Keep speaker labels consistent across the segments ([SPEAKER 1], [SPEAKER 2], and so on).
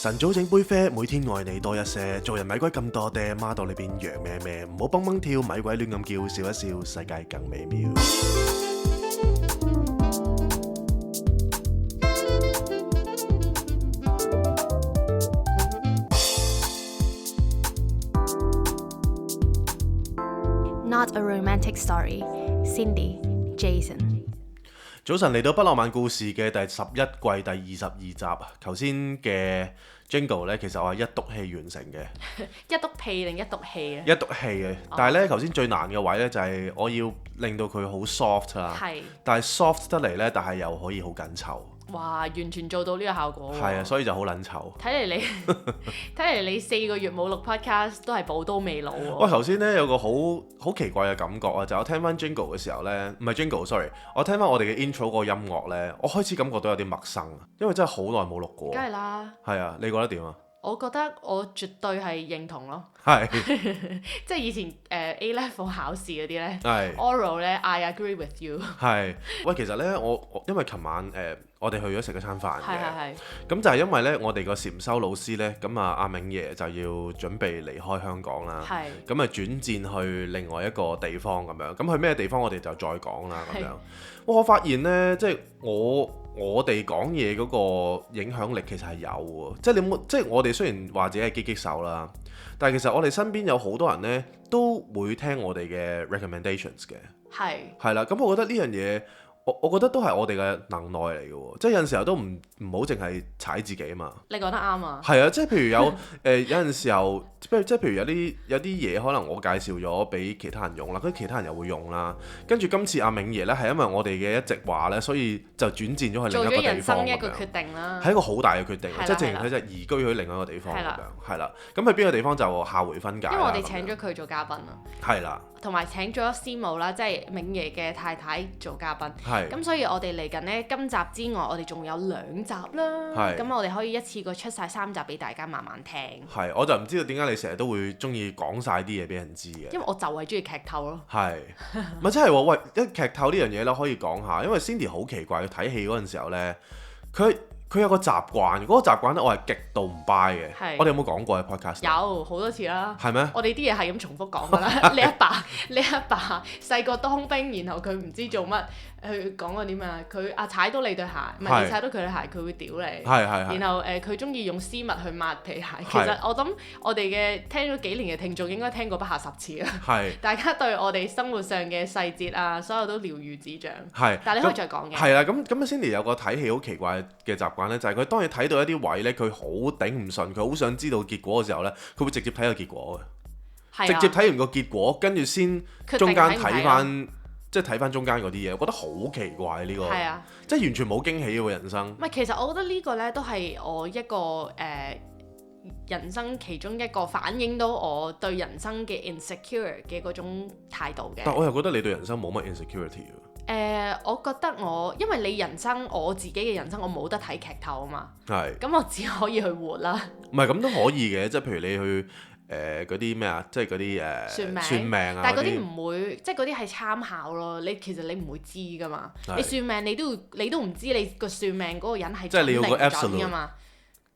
[SPEAKER 1] 晨早整杯啡，每天愛你多一些。做人咪鬼咁多爹，孖到你變羊咩咩，唔好蹦蹦跳，咪鬼亂咁叫，笑一笑，世界更美妙。
[SPEAKER 2] Not a romantic story. Cindy, Jason。
[SPEAKER 1] 早晨嚟到不浪漫故事嘅第11季第22集。頭先嘅 Jingle 呢，其實我係一篤氣完成嘅。
[SPEAKER 2] 一篤屁定一篤氣啊？
[SPEAKER 1] 一篤氣嘅，但係呢，頭先最難嘅位呢，就係我要令到佢好 soft 啦。
[SPEAKER 2] 係。
[SPEAKER 1] 但係 soft 得嚟呢，但係又可以好緊湊。
[SPEAKER 2] 哇！完全做到呢個效果喎。
[SPEAKER 1] 係啊，所以就好撚臭。
[SPEAKER 2] 睇嚟你4個月冇錄 podcast 都係寶刀未老喎。
[SPEAKER 1] 喂，頭先咧有個好奇怪嘅感覺啊，就我聽翻 Jingle 嘅時候咧，唔係 Jingle，sorry，我聽翻我哋嘅 intro 嗰個音樂咧，我開始感覺到有啲陌生啊，因為真係好耐冇錄過。
[SPEAKER 2] 梗係啦。
[SPEAKER 1] 係啊，你覺得點啊？
[SPEAKER 2] 我覺得我絕對係認同咯。
[SPEAKER 1] 係。
[SPEAKER 2] 即係以前A level 考試嗰啲咧
[SPEAKER 1] 係。
[SPEAKER 2] oral 咧 I agree with you。
[SPEAKER 1] 係。喂，其實咧我因為琴晚我哋去咗食一餐飯嘅。
[SPEAKER 2] 係。
[SPEAKER 1] 咁就係因為咧，我哋個禪修老師咧，咁啊阿銘爺就要準備離開香港啦。
[SPEAKER 2] 係。
[SPEAKER 1] 咁啊轉戰去另外一個地方咁樣，咁去咩地方我哋就再講啦咁樣。我發現咧，即係我哋講嘢嗰個影響力其實係有喎，即係你冇，即係我哋雖然話自己係擊擊手啦，但係其實我哋身邊有好多人咧都會聽我哋嘅 recommendations 嘅。
[SPEAKER 2] 係。係
[SPEAKER 1] 啦，咁我覺得呢樣嘢。我覺得都係我哋嘅能耐嚟嘅喎，即係有陣時候都唔好淨係踩自己啊嘛。
[SPEAKER 2] 你講得啱啊。
[SPEAKER 1] 係啊，即係譬如有陣時候，即係譬如有啲嘢可能我介紹咗俾其他人用啦，跟住其他人又會用啦。跟住今次阿銘爺咧係因為我哋嘅一席話咧，所以就轉戰咗去另一個地方。
[SPEAKER 2] 做咗人生一個決定啦。
[SPEAKER 1] 係一個好大嘅決定，
[SPEAKER 2] 係
[SPEAKER 1] 即係正如佢就移居去另一個地方咁樣。係啦。咁去邊個地方就下回分解。
[SPEAKER 2] 因為我哋請咗佢做嘉賓啊。
[SPEAKER 1] 係啦。
[SPEAKER 2] 同埋請咗師母啦，即係銘爺嘅太太做嘉賓。係。咁所以我哋嚟緊呢，今集之外，我哋仲有2集啦。係。咁我哋可以一次過出晒3集俾大家慢慢聽。
[SPEAKER 1] 係。我就唔知道點解你成日都會中意講晒啲嘢俾人知嘅。
[SPEAKER 2] 因為我就係中意劇透咯。係。
[SPEAKER 1] 咪真係喎，喂！一劇透呢樣嘢咧，可以講下，因為 Cindy 好奇怪，佢睇戲嗰陣時候咧，佢有個習慣，嗰個習慣咧，我係極度唔 buy 嘅。係。我哋有冇講過喺 podcast？
[SPEAKER 2] 有好多次啦。係咩？我哋啲嘢係咁重複講㗎啦。你阿爸細個當兵，然後佢唔知做乜，佢講過啲咩啊？佢踩到你對鞋，唔係你踩到佢對鞋，佢會屌你。係。然後佢中意用絲襪去抹皮鞋。其實我諗我哋嘅聽咗幾年嘅聽眾應該聽過不下10次啦。係。大家對我哋生活上嘅細節啊，所有都了如指掌。係。但係你可以再講嘅。係啦，
[SPEAKER 1] 咁 Cindy 有個睇戲好奇怪嘅習慣咧，就係佢當你睇到一啲位咧，佢好頂唔順，佢好想知道結果嘅時候咧，佢會直接睇個結果嘅。直接睇完個結果，跟住先中間睇翻，即係睇翻中間嗰啲嘢，我覺得好奇怪呢個，即係完全冇驚喜喎人生。
[SPEAKER 2] 唔係，其實我覺得呢個呢都係我一個人生其中一個反映到我對人生嘅 insecure 嘅嗰種態度嘅。
[SPEAKER 1] 但我又覺得你對人生冇乜 insecurity 喎。
[SPEAKER 2] 我覺得因為你人生我自己嘅人生，我冇得睇劇透啊嘛。係。咁我只可以去活啦。唔係
[SPEAKER 1] 咁都可以嘅，即係譬如你去。嗰啲咩啊，即係嗰啲算命啊，
[SPEAKER 2] 但係嗰啲唔會，即係嗰啲係參考咯。其實你唔會知噶嘛，你算命你都唔知你個算命嗰個人係準定唔準噶嘛。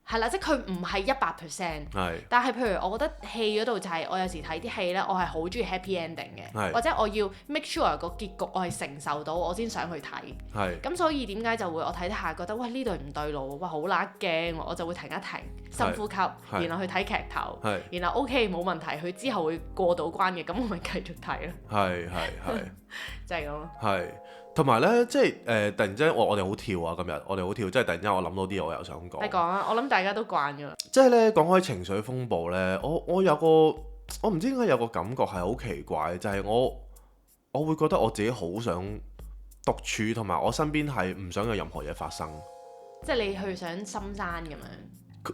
[SPEAKER 2] 係啦，即係佢唔係100%。係。但係譬如我覺得戲嗰度就係我有時睇啲戲咧，我係好中意 happy ending 嘅，或者我要 make sure 個結局我係承受到，我先想去睇。係。咁所以點解就會我睇得下覺得喂呢度唔對路，哇好乸驚，我就會停一停，深呼吸，然後去睇劇頭，然後 OK 冇問題，佢之後會過到關嘅，咁我咪繼續睇咯。係。就係咁咯。係。同埋咧，即係突然之間，我哋好跳啊！今日我哋好跳，即係突然之間我諗到啲嘢，我又想講。你講啊！我諗大家都慣咗啦。
[SPEAKER 1] 即係咧講開情緒風暴咧，我有個我唔知點解有個感覺係好奇怪，就係我會覺得我自己好想獨處，同埋我身邊係唔想有任何嘢發生。
[SPEAKER 2] 即係你去想深山咁樣。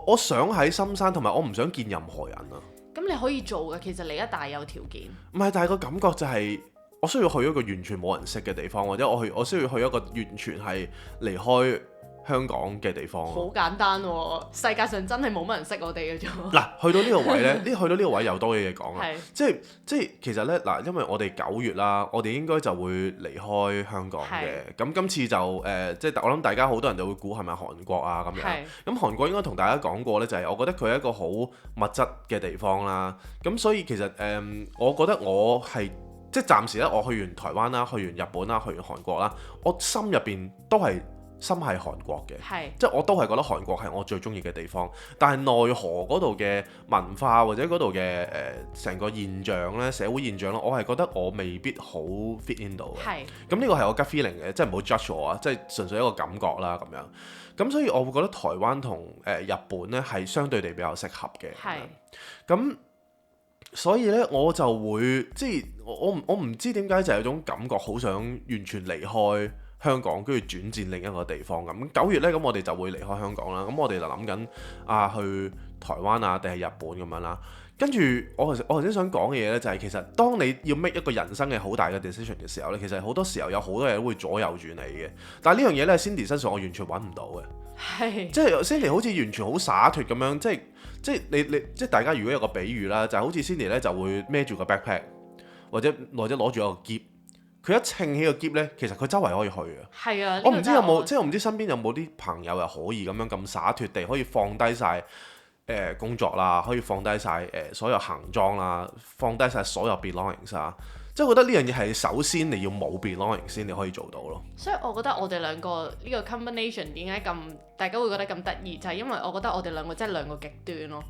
[SPEAKER 1] 我想喺深山，同埋我唔想見任何人啊。咁
[SPEAKER 2] 你可以做嘅，其實你一大有條件。
[SPEAKER 1] 唔係，但係個感覺就係。我需要去一個完全冇人識嘅地方，或者我需要去一個完全係離開香港嘅地方。
[SPEAKER 2] 好簡單喎，世界上真係冇乜人識我哋嘅啫。
[SPEAKER 1] 嗱，去到呢個位呢，去到呢個位又多嘢講啦。
[SPEAKER 2] 係
[SPEAKER 1] 即係其實呢，嗱，因為我哋9月啦，我哋應該就會離開香港嘅。咁今次就即係我諗大家好多人就會估係咪韓國啊咁樣。咁韓國應該同大家講過呢，就係我覺得佢係一個好物質嘅地方啦。咁所以其實我覺得我係即係暫時咧，我去完台灣啦，去完日本啦，去完韓國啦，我心入邊都係心係韓國嘅，即係我都係覺得韓國係我最中意嘅地方。但係奈何嗰度嘅文化或者嗰度嘅成個現象咧，社會現象咧，我係覺得我未必好 fit in 到嘅。咁呢個係我 gut feeling 嘅，即係唔好 judge 我啊，即係純粹一個感覺啦咁樣。咁所以我會覺得台灣同日本咧係相對地比較適合嘅。咁所以咧我就會即係我唔知點解就係有種感覺，好想完全離開香港，跟住轉戰另一個地方咁。9月咧，咁我哋就會離開香港啦。咁我哋就諗緊去台灣啊，定係日本咁樣啦。跟住我頭先想講嘅嘢咧，就係其實當你要 make 一個人生嘅好大嘅 decision 嘅時候咧，其實好多時候有好多嘢都會左右住你嘅。但係呢樣嘢咧，Cindy 身上我完全揾唔到嘅。即係 Cindy 好似完全好灑脱咁樣，即係你即係大家如果有個比喻啦，就係好似 Cindy 咧就會孭住個 backpack 或者攞住一個篋。佢一稱起個篋咧，其實佢周圍可以去嘅。我唔知有冇，即係我唔知身邊有冇啲朋友又可以咁樣咁灑脱地可以放低晒工作啦，可以放低晒所有行裝啦，放低晒所有 belongings 啦。即係我覺得呢樣嘢係首先你要冇 belongings 先你可以做到咯。
[SPEAKER 2] 所以我覺得我哋兩個呢個 combination 點解咁大家會覺得咁得意，就係因為我覺得我哋兩個真係兩個極端咯。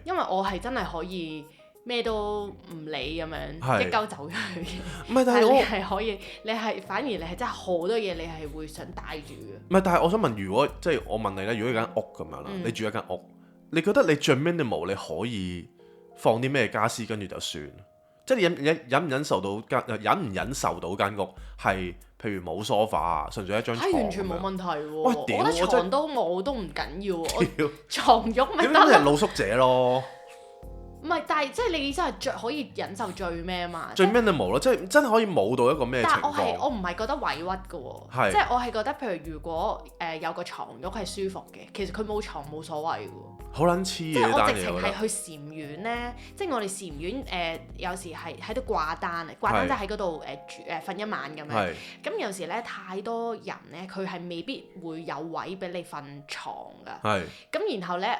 [SPEAKER 2] 因為我係真係可以咩都唔理咁樣一鳩走咗去嘅。唔係，但係你係可以，你係反而你係真係好多嘢你係會想帶住嘅。
[SPEAKER 1] 唔係，但係我想問，如果即係我問你咧，如果有間屋咁樣啦，你住一間屋，你覺得你最 minimal 你可以放啲咩傢俬跟住就算？即係你忍唔忍受到間屋係譬如冇 sofa 啊，純粹一張床
[SPEAKER 2] 完全冇問題喎。
[SPEAKER 1] 喂，
[SPEAKER 2] 我覺得床都冇都唔緊要喎。床褥咪得
[SPEAKER 1] 咯。點解露宿者咯？
[SPEAKER 2] 唔係，但係即係你真係最可以忍受最咩啊嘛？
[SPEAKER 1] 最 minimal 咯，即係真係可以冇到一個咩情況。
[SPEAKER 2] 但我唔係覺得委屈嘅喎，即係我係覺得譬如果有個床褥係舒服嘅，其實佢冇床冇所謂嘅喎。
[SPEAKER 1] 好撚黐嘅，即係
[SPEAKER 2] 我直情係去禪院咧，即係我哋禪院有時係喺度掛單即係喺嗰度瞓一晚咁樣。咁有時咧太多人咧，佢係未必會有位俾你瞓床㗎。咁然後咧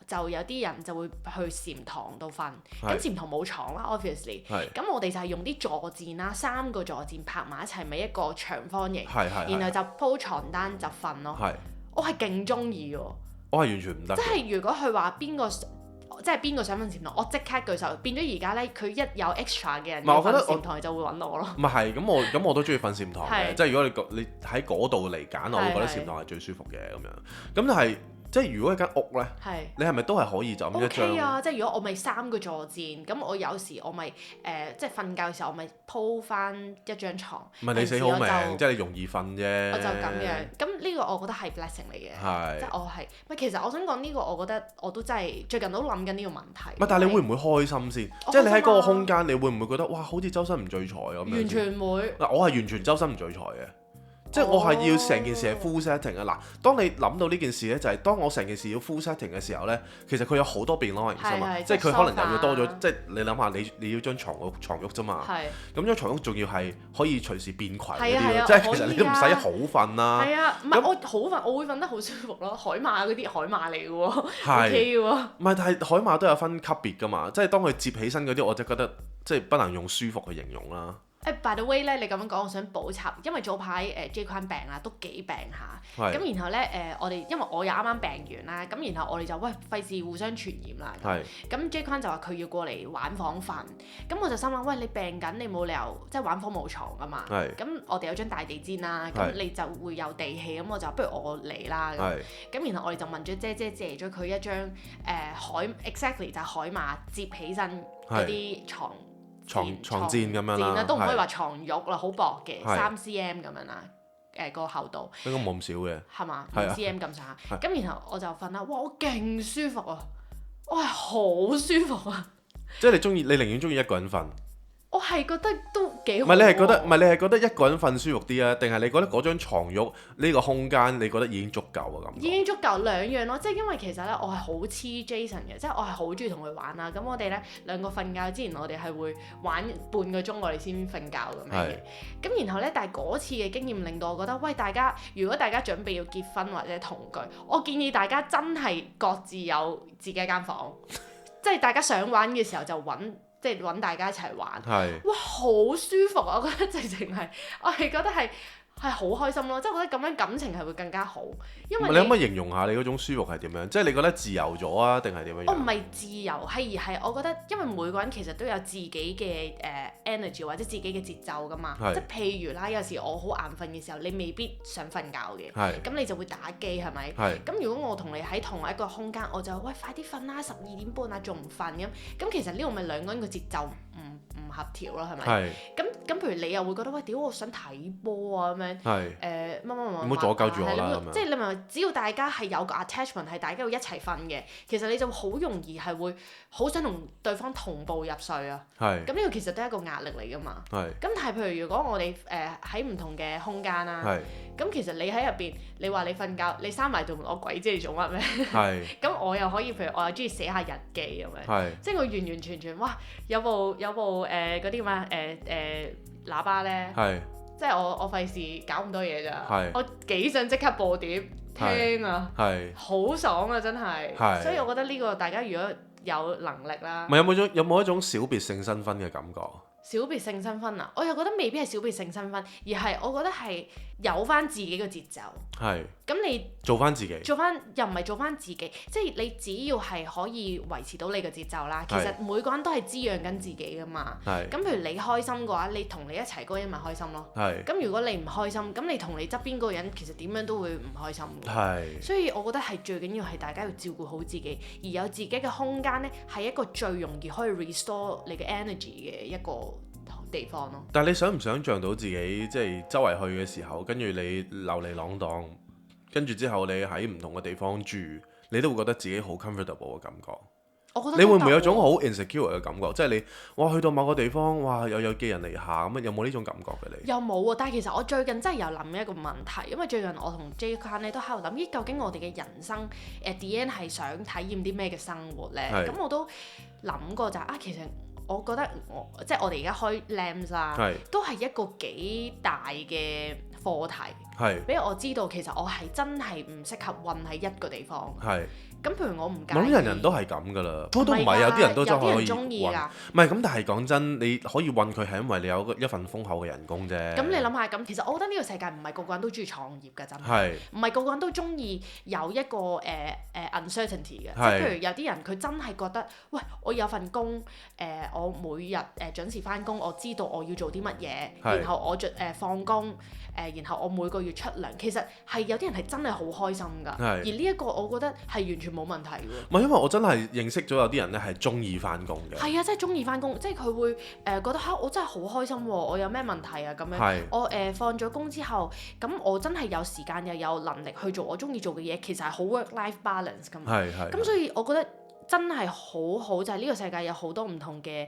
[SPEAKER 2] 就有啲人就會去禪堂度瞓，咁禪堂冇床啦 ，obviously。咁我哋就係用啲坐墊啦，3個坐墊拍埋一齊，咪一個長方形，然後就鋪床單就瞓咯。我係勁中意喎。
[SPEAKER 1] 我係完全唔得。即
[SPEAKER 2] 係如果佢話邊個想瞓禪堂，我即刻舉手。變咗而家咧，佢一有 extra 嘅人要瞓禪堂，就會揾我咯。
[SPEAKER 1] 唔係，咁我都中意瞓禪堂嘅。即係如果你喺嗰度嚟揀，我會覺得禪堂係最舒服嘅咁樣。咁但係。即係如果一間屋咧，你係咪都係可以就咁一張
[SPEAKER 2] ？OK 啊，即係如果我咪3個坐墊，咁我有時我咪即係瞓覺嘅時候，我咪鋪翻一張床。
[SPEAKER 1] 唔係你死好命，即係你容易瞓啫。
[SPEAKER 2] 我就咁樣，咁呢個我覺得係 blessing 嚟嘅，即係我係唔係其實我想講呢個，我覺得我都真係最近都諗緊呢個問題。
[SPEAKER 1] 唔係，但係你會唔會開心先？即係你喺嗰個空間，你會唔會覺得哇，好似周身唔聚財咁樣？
[SPEAKER 2] 完全唔會。
[SPEAKER 1] 嗱，我係完全周身唔聚財嘅。即係我係要成件事係 full setting 啊！嗱，當你諗到呢件事咧，就係當我成件事要 full setting 嘅時候咧，其實佢有好多 belongings 㗎嘛，即係佢可能又要多咗，即係你諗下，你要張床褥啫嘛，咁張床褥仲要係可以隨時變攜嗰啲，即係其實你都唔使好瞓啦。
[SPEAKER 2] 係啊，唔係我好瞓，我會瞓得好舒服咯。海馬嗰啲海馬嚟嘅喎，OK 嘅喎。唔係，
[SPEAKER 1] 但係海馬都有分級別㗎嘛，即係當佢摺起身嗰啲，我就覺得即係不能用舒服去形容啦。
[SPEAKER 2] By the way 咧，你咁樣講，我想補插，因為早排J 坤病啦，都幾病下。咁然後咧我哋因為我又啱啱病完啦，咁然後我哋就喂費事互相傳染啦。咁 J 坤就話佢要過嚟玩房瞓，咁我就心諗喂，你病緊，你冇理由即係玩房冇床㗎嘛。咁我哋有張大地氈啦，咁你就會有地氣，咁我就不如我嚟啦。咁然後我哋就問咗姐姐借咗佢一張exactly 就係海馬摺起身嗰啲床墊
[SPEAKER 1] 咁樣啦，
[SPEAKER 2] 都唔可以話床褥啦，好薄嘅3 cm 咁樣啦，個厚度
[SPEAKER 1] 應該冇咁少嘅，
[SPEAKER 2] 係嘛？5 cm 咁上下，咁然後我就瞓啦，哇！我勁舒服啊，我係好舒服啊！
[SPEAKER 1] 即係你寧願中意一個人瞓？
[SPEAKER 2] 我係覺得都幾好。
[SPEAKER 1] 唔係你係覺得一個人瞓舒服啲啊？定係你覺得嗰張床褥呢個空間你覺得已經足夠啊？咁
[SPEAKER 2] 已經足夠兩樣咯，即係因為其實咧我係好黐 Jason 嘅，即係我係好中意同佢玩啦。咁我哋咧兩個瞓覺之前，我哋係會玩半個鐘，我哋先瞓覺咁樣嘅。咁然後咧，但係嗰次嘅經驗令到我覺得，喂，如果大家準備要結婚或者同居，我建議大家真係各自有自己一間房，即係大家想玩嘅時候就揾大家一齊玩。哇，好舒服啊！我覺得直情係，我係覺得係好開心咯，即係我覺得咁樣感情係會更加好，因為你
[SPEAKER 1] 可唔可以形容下你嗰種舒服係點樣？即係你覺得自由咗啊，定係點樣？
[SPEAKER 2] 我唔係自由，而係我覺得，因為每個人其實都有自己嘅energy 或者自己嘅節奏噶嘛。即係譬如啦，有時我好眼瞓嘅時候，你未必想瞓覺嘅，咁你就會打機係咪？咁如果我同你喺同一個空間，我就喂，快啲瞓啦，12點半啊，仲唔瞓咁其實呢個咪兩個人嘅節奏唔合調咯，係咪？咁譬如你又會覺得喂，屌我想睇波啊咁樣，乜唔好阻鳩住我啦，即係你咪只要大家係有個 attachment 係大家要一齊瞓嘅，其實你就好容易係會好想同對方同步入睡啊。咁呢個其實都係一個壓力嚟噶嘛。咁但係譬如如果我哋喺唔同嘅空間啦，咁其實你喺入邊，你話你瞓覺，你閂埋道門，我鬼知你做乜咩？咁我又可以譬如我又中意寫下日記咁樣，即係我完完全全哇有部嗰啲咩喇叭咧，即係我費事搞咁多嘢咋，我幾想即刻播碟聽啊，好爽啊真係，所以我覺得呢個大家如果有能力啦，
[SPEAKER 1] 有冇一種小別勝新婚嘅感覺？
[SPEAKER 2] 小別勝新婚啊，我又覺得未必係小別勝新婚，而係我覺得係有翻自己嘅節奏。咁你做翻自己，又唔係做翻自己，即係你只要係可以維持到你嘅節奏啦。其實每個人都係滋養緊自己噶嘛。咁譬如你開心嘅話，你同你一齊嗰個人咪開心咯。咁如果你唔開心，咁你同你側邊嗰個人其實點樣都會唔開心嘅。所以我覺得係最緊要係大家要照顧好自己，而有自己嘅空間呢，係一個最容易可以 restore 你嘅 energy 嘅一個地方咯。
[SPEAKER 1] 但係你想唔想像到自己即係周圍去嘅時候，跟住你流離浪蕩，跟住之後你喺唔同嘅地方住，你都會覺得自己好 comfortable 嘅感覺。
[SPEAKER 2] 我覺得
[SPEAKER 1] 你會唔會有種好 insecure 嘅感覺？即係你哇去到某個地方，哇有寄人籬下咁，有冇呢種感覺嘅你？
[SPEAKER 2] 又冇喎，但係其實我最近真係有諗一個問題，因為最近我同 J 君咧都喺度諗，咦究竟我哋嘅人生at the end係想體驗啲咩嘅生活咧？咁我都諗過就係其實我覺得即係我哋而家開 Lamps 啦，都係一個幾大嘅課題，俾我知道其實我係真係唔適合混喺一個地方。咁譬如我唔介意，
[SPEAKER 1] 我諗人人都係咁噶啦，不過都唔係有啲人都真係可以混。唔係咁，但係講真，你可以混佢係因為你有一份豐厚嘅人工啫。
[SPEAKER 2] 咁你諗下，咁其實我覺得呢個世界唔係個個人都中意創業㗎，真係。唔係個個人都中意有一個uncertainty 嘅，即係譬如有啲人佢真係覺得，喂，我有份工，我每日準時返工，我知道我要做啲乜嘢，然後我放工。然後我每個月出糧，其實係有啲人係真係好開心㗎，而呢一個我覺得係完全冇問題㗎。
[SPEAKER 1] 唔係因為我真係認識咗有啲人咧係中意返工嘅。
[SPEAKER 2] 係啊，真係中意返工，即係佢會覺得我真係好開心喎，我有咩問題啊咁樣。我放咗工之後，咁我真係有時間又有能力去做我中意做嘅嘢，其實係好 work-life balance 㗎嘛。咁所以我覺得真係好好，就係呢個世界有好多唔同嘅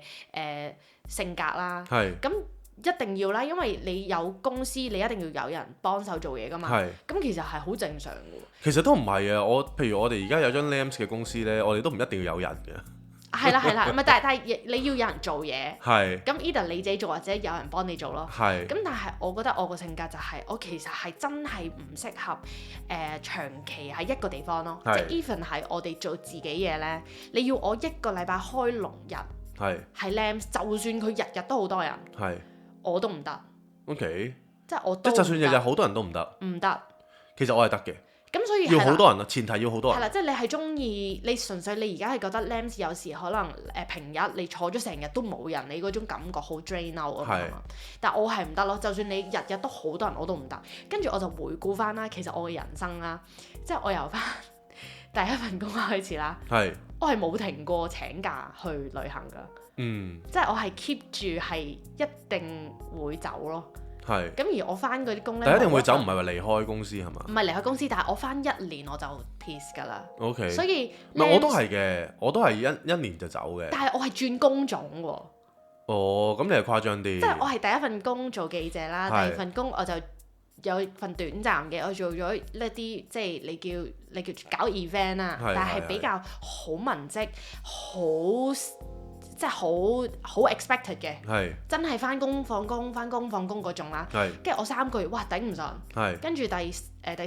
[SPEAKER 2] 性格啦。咁一定要啦，因為你有公司，你一定要有人幫手做嘢㗎嘛。咁其實係好正常嘅。
[SPEAKER 1] 其實都唔係啊，譬如我哋而家有張 Lamps 嘅公司咧，我哋都唔一定要有人嘅。
[SPEAKER 2] 係啦，唔係，但係你要有人做嘢。咁 either 你自己做或者有人幫你做咯。咁但係我覺得我個性格就係我其實係真係唔適合長期喺一個地方咯。即係 even 係我哋做自己嘢咧，你要我一個禮拜開6日係 Lamps，就算佢日日都好多人。我都唔得。
[SPEAKER 1] OK。
[SPEAKER 2] 即係我都唔得。
[SPEAKER 1] 就算日日好多人都唔得。
[SPEAKER 2] 唔得。
[SPEAKER 1] 其實我係得嘅。
[SPEAKER 2] 咁所以
[SPEAKER 1] 要好多人啊，前提要好多人。
[SPEAKER 2] 係啦，即係你係中意，你純粹你而家係覺得 Lamps 有時可能平日你坐咗成日都冇人，你嗰種感覺好 drain out 啊嘛。但我係唔得咯，就算你日日都好多人我都唔得。跟住我就回顧翻啦，其實我嘅人生啦，即係我由翻第一份工開始啦，我係冇停過請假去旅行㗎。即係我係 keep 住係一定會走咯。咁而我翻嗰啲工咧，
[SPEAKER 1] 但一定會走，唔係話離開公司係嘛？
[SPEAKER 2] 唔係離開公司，但係我翻1年我就 peace 㗎啦。
[SPEAKER 1] OK。
[SPEAKER 2] 所以
[SPEAKER 1] 我都係嘅，我都係一年就走嘅。
[SPEAKER 2] 但係我係轉工種喎。
[SPEAKER 1] 哦，咁你係誇張啲。
[SPEAKER 2] 即係我係第一份工做記者啦，
[SPEAKER 1] 係
[SPEAKER 2] 第二份工我就有份短暫嘅，我做咗一啲即係你叫搞 event 啦，
[SPEAKER 1] 係
[SPEAKER 2] 但係比較好文職，即係好 expected 嘅，
[SPEAKER 1] 係
[SPEAKER 2] 真係翻工放工翻工放工嗰種啦。
[SPEAKER 1] 係
[SPEAKER 2] 跟住我3個月，哇頂唔順。
[SPEAKER 1] 係
[SPEAKER 2] 跟住第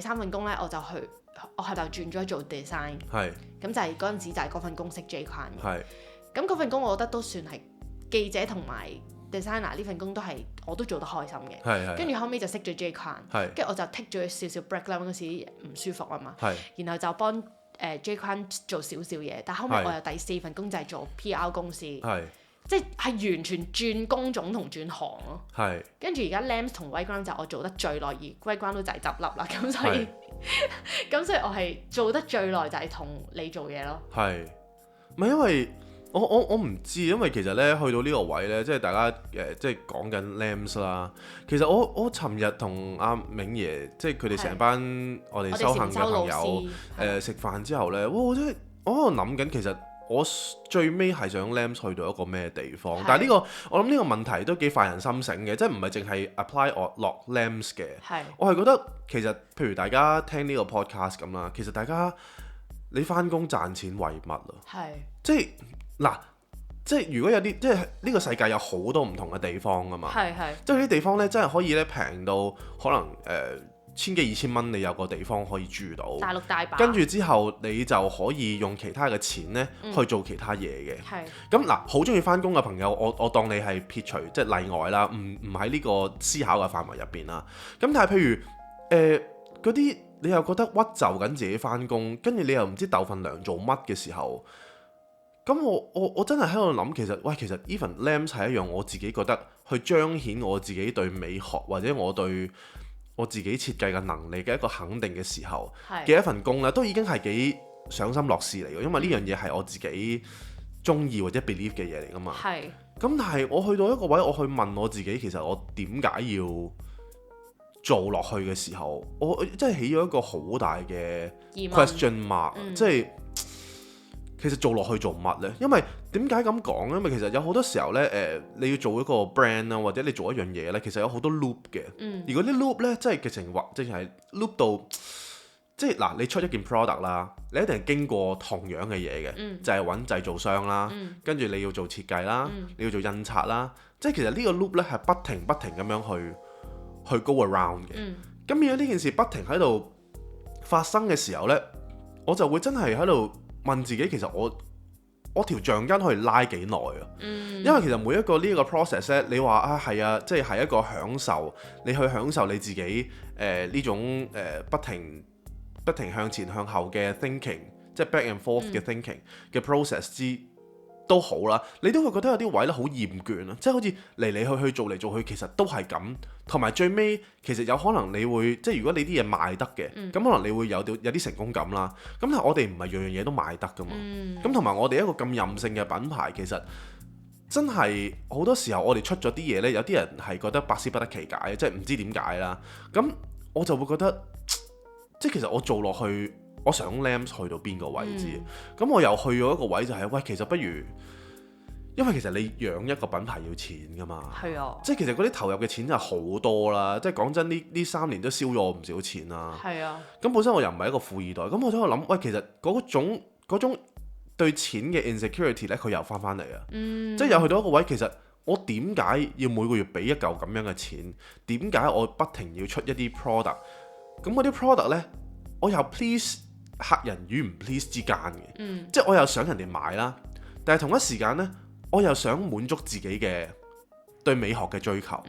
[SPEAKER 2] 3份工咧，我就轉咗做 design。
[SPEAKER 1] 係
[SPEAKER 2] 咁就係嗰陣時就係嗰份工識 J Kwan 嘅。
[SPEAKER 1] 係
[SPEAKER 2] 咁嗰份工我覺得都算係記者同埋 designer 呢份工我都做得開心嘅。
[SPEAKER 1] 係
[SPEAKER 2] 跟住後尾就識咗 J Kwan，
[SPEAKER 1] 係
[SPEAKER 2] 跟住我就 take 咗少少 break 啦，嗰時唔舒服啊嘛。
[SPEAKER 1] 係
[SPEAKER 2] 然後就幫J Kwan 做少少嘢，但後尾我有第4份工就係做 PR 公司，
[SPEAKER 1] 係
[SPEAKER 2] 即係完全轉工種同轉行咯。
[SPEAKER 1] 係
[SPEAKER 2] 跟住而家 Lams 同 Whiteground 就我做得最耐，而 Whiteground 都就係執笠啦，咁所以我係做得最耐就係同你做嘢咯。
[SPEAKER 1] 係，唔係因為我唔知，因為其實咧去到呢個位咧，即係大家即係講緊 Lams 啦。其實我尋日同阿銘爺，即係佢哋成班我哋修行嘅朋友食飯之後咧，我喺度諗緊，其實我最尾係想 Lams 去到一個咩地方？但係我諗呢個問題都幾發人深省嘅，即係唔係淨係 apply 落 Lams 嘅。我係覺得其實譬如大家聽呢個 podcast 咁啦，其實大家你返工賺錢為乜啊？即係嗱，即係如果有啲即係呢個世界有好多唔同嘅地方㗎嘛，即係啲地方咧真係可以咧平到可能千幾2000蚊，你有個地方可以住到，
[SPEAKER 2] 大陸大把，跟
[SPEAKER 1] 住之後你就可以用其他嘅錢咧去做其他嘢嘅。咁嗱，好中意返工嘅朋友，我當你係撇除即係例外啦，唔喺呢個思考嘅範圍入邊啦。咁但係譬如嗰啲你又覺得屈就緊自己返工，跟住你又唔知鬥份糧做乜嘅時候。咁我真係喺度諗，其實 even Lams 係一樣我自己覺得去彰顯我自己對美學或者我對我自己設計嘅能力嘅一個肯定嘅時候嘅一份工咧，都已經係幾賞心樂事嚟嘅，因為呢樣嘢係我自己中意或者 believe 嘅嘢嚟㗎嘛。咁但係我去到一個位，我去問我自己，其實我點解要做落去嘅時候，我真係起咗一個好大嘅 question mark，即係。其實做落去做乜呢？因為點解咁講呢？因為其實有好多時候呢，你要做一個 brand 啊，或者你做一樣嘢呢，其實有好多 loop 嘅。如果啲 loop 呢，即係直情話，直情係 loop 到，即係嗱，你出一件 product 啦，你一定係經過同樣嘅嘢嘅，就係揾製造商啦，跟住你要做設計啦，你要做印刷啦，即係其實呢個 loop 呢係不停咁樣去 go around 嘅。咁如果呢件事不停喺度發生嘅時候呢，我就會真係喺度問自己，其實我條橡筋可以拉幾耐啊？因為其實每一個呢個 process 咧，你話啊係啊，即係一個享受，你去享受你自己呢種不停向前向後嘅 thinking， 即係 back and forth 嘅 thinking 嘅 process 都好啦，你都會覺得有啲位咧好厭倦啊，即係好似嚟去做嚟做去，其實都係咁，同埋最尾其實有可能你會即係如果你啲嘢賣得嘅，咁可能你會有啲成功感啦。咁但係我哋唔係樣樣嘢都賣得噶嘛，咁同埋我哋一個咁任性嘅品牌，其實真係好多時候我哋出咗啲嘢呢，有啲人係覺得百思不得其解，即係唔知點解啦。咁我就會覺得，即係其實我做落去。我想 Lams 去到邊個位置，咁我又去咗一個位就係，喂，其實不如，因為其實你養一個品牌要錢㗎嘛，即係其實嗰啲投入嘅錢真係好多啦，即係講真呢3年都燒咗我唔少錢啦，咁本身我又唔係一個富二代，咁我喺度諗，喂，其實嗰種對錢嘅 insecurity 咧，佢又翻嚟啊，即係又去到一個位，其實我點解要每個月俾一嚿咁樣嘅錢？點解我不停要出一啲 product？ 咁嗰啲 product 咧，我又 please客人與唔 please 之間嘅，即係我又想人哋買啦，但係同一時間呢，我又想滿足自己嘅對美學嘅追求。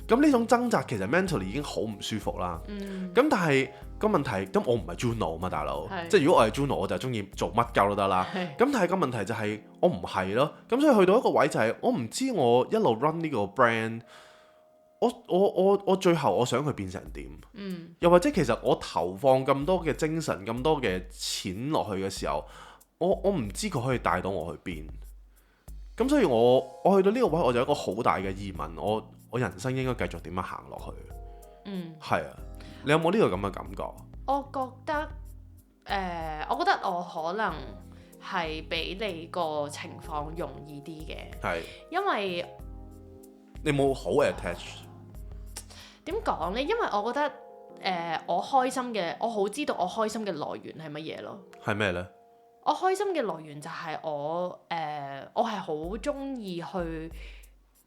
[SPEAKER 1] 咁呢種掙扎其實 mentally 已經好唔舒服啦。咁但係個問題，咁我唔係 Juno 嘛，大佬，即係如果我係 Juno，我就中意做乜鳩都得啦。咁但係個問題就係我唔係咯。咁所以去到一個位就係我唔知我一路 run 呢個 brand。我最後我想佢變成點？又或者其實我投放咁多嘅精神、咁多嘅錢落去嘅時候，我唔知佢可以帶到我去邊。咁所以我去到呢個位，我就有一個好大嘅疑問，我人生應該繼續點樣行落去？係啊，你有冇呢個咁嘅感覺？
[SPEAKER 2] 我覺得我可能係比你個情況容易啲嘅，因為
[SPEAKER 1] 你冇好 attach。
[SPEAKER 2] 點講呢？因為我覺得我開心嘅，我好知道我開心嘅來源係乜嘢咯。
[SPEAKER 1] 係咩呢？
[SPEAKER 2] 我開心嘅來源就係我係好中意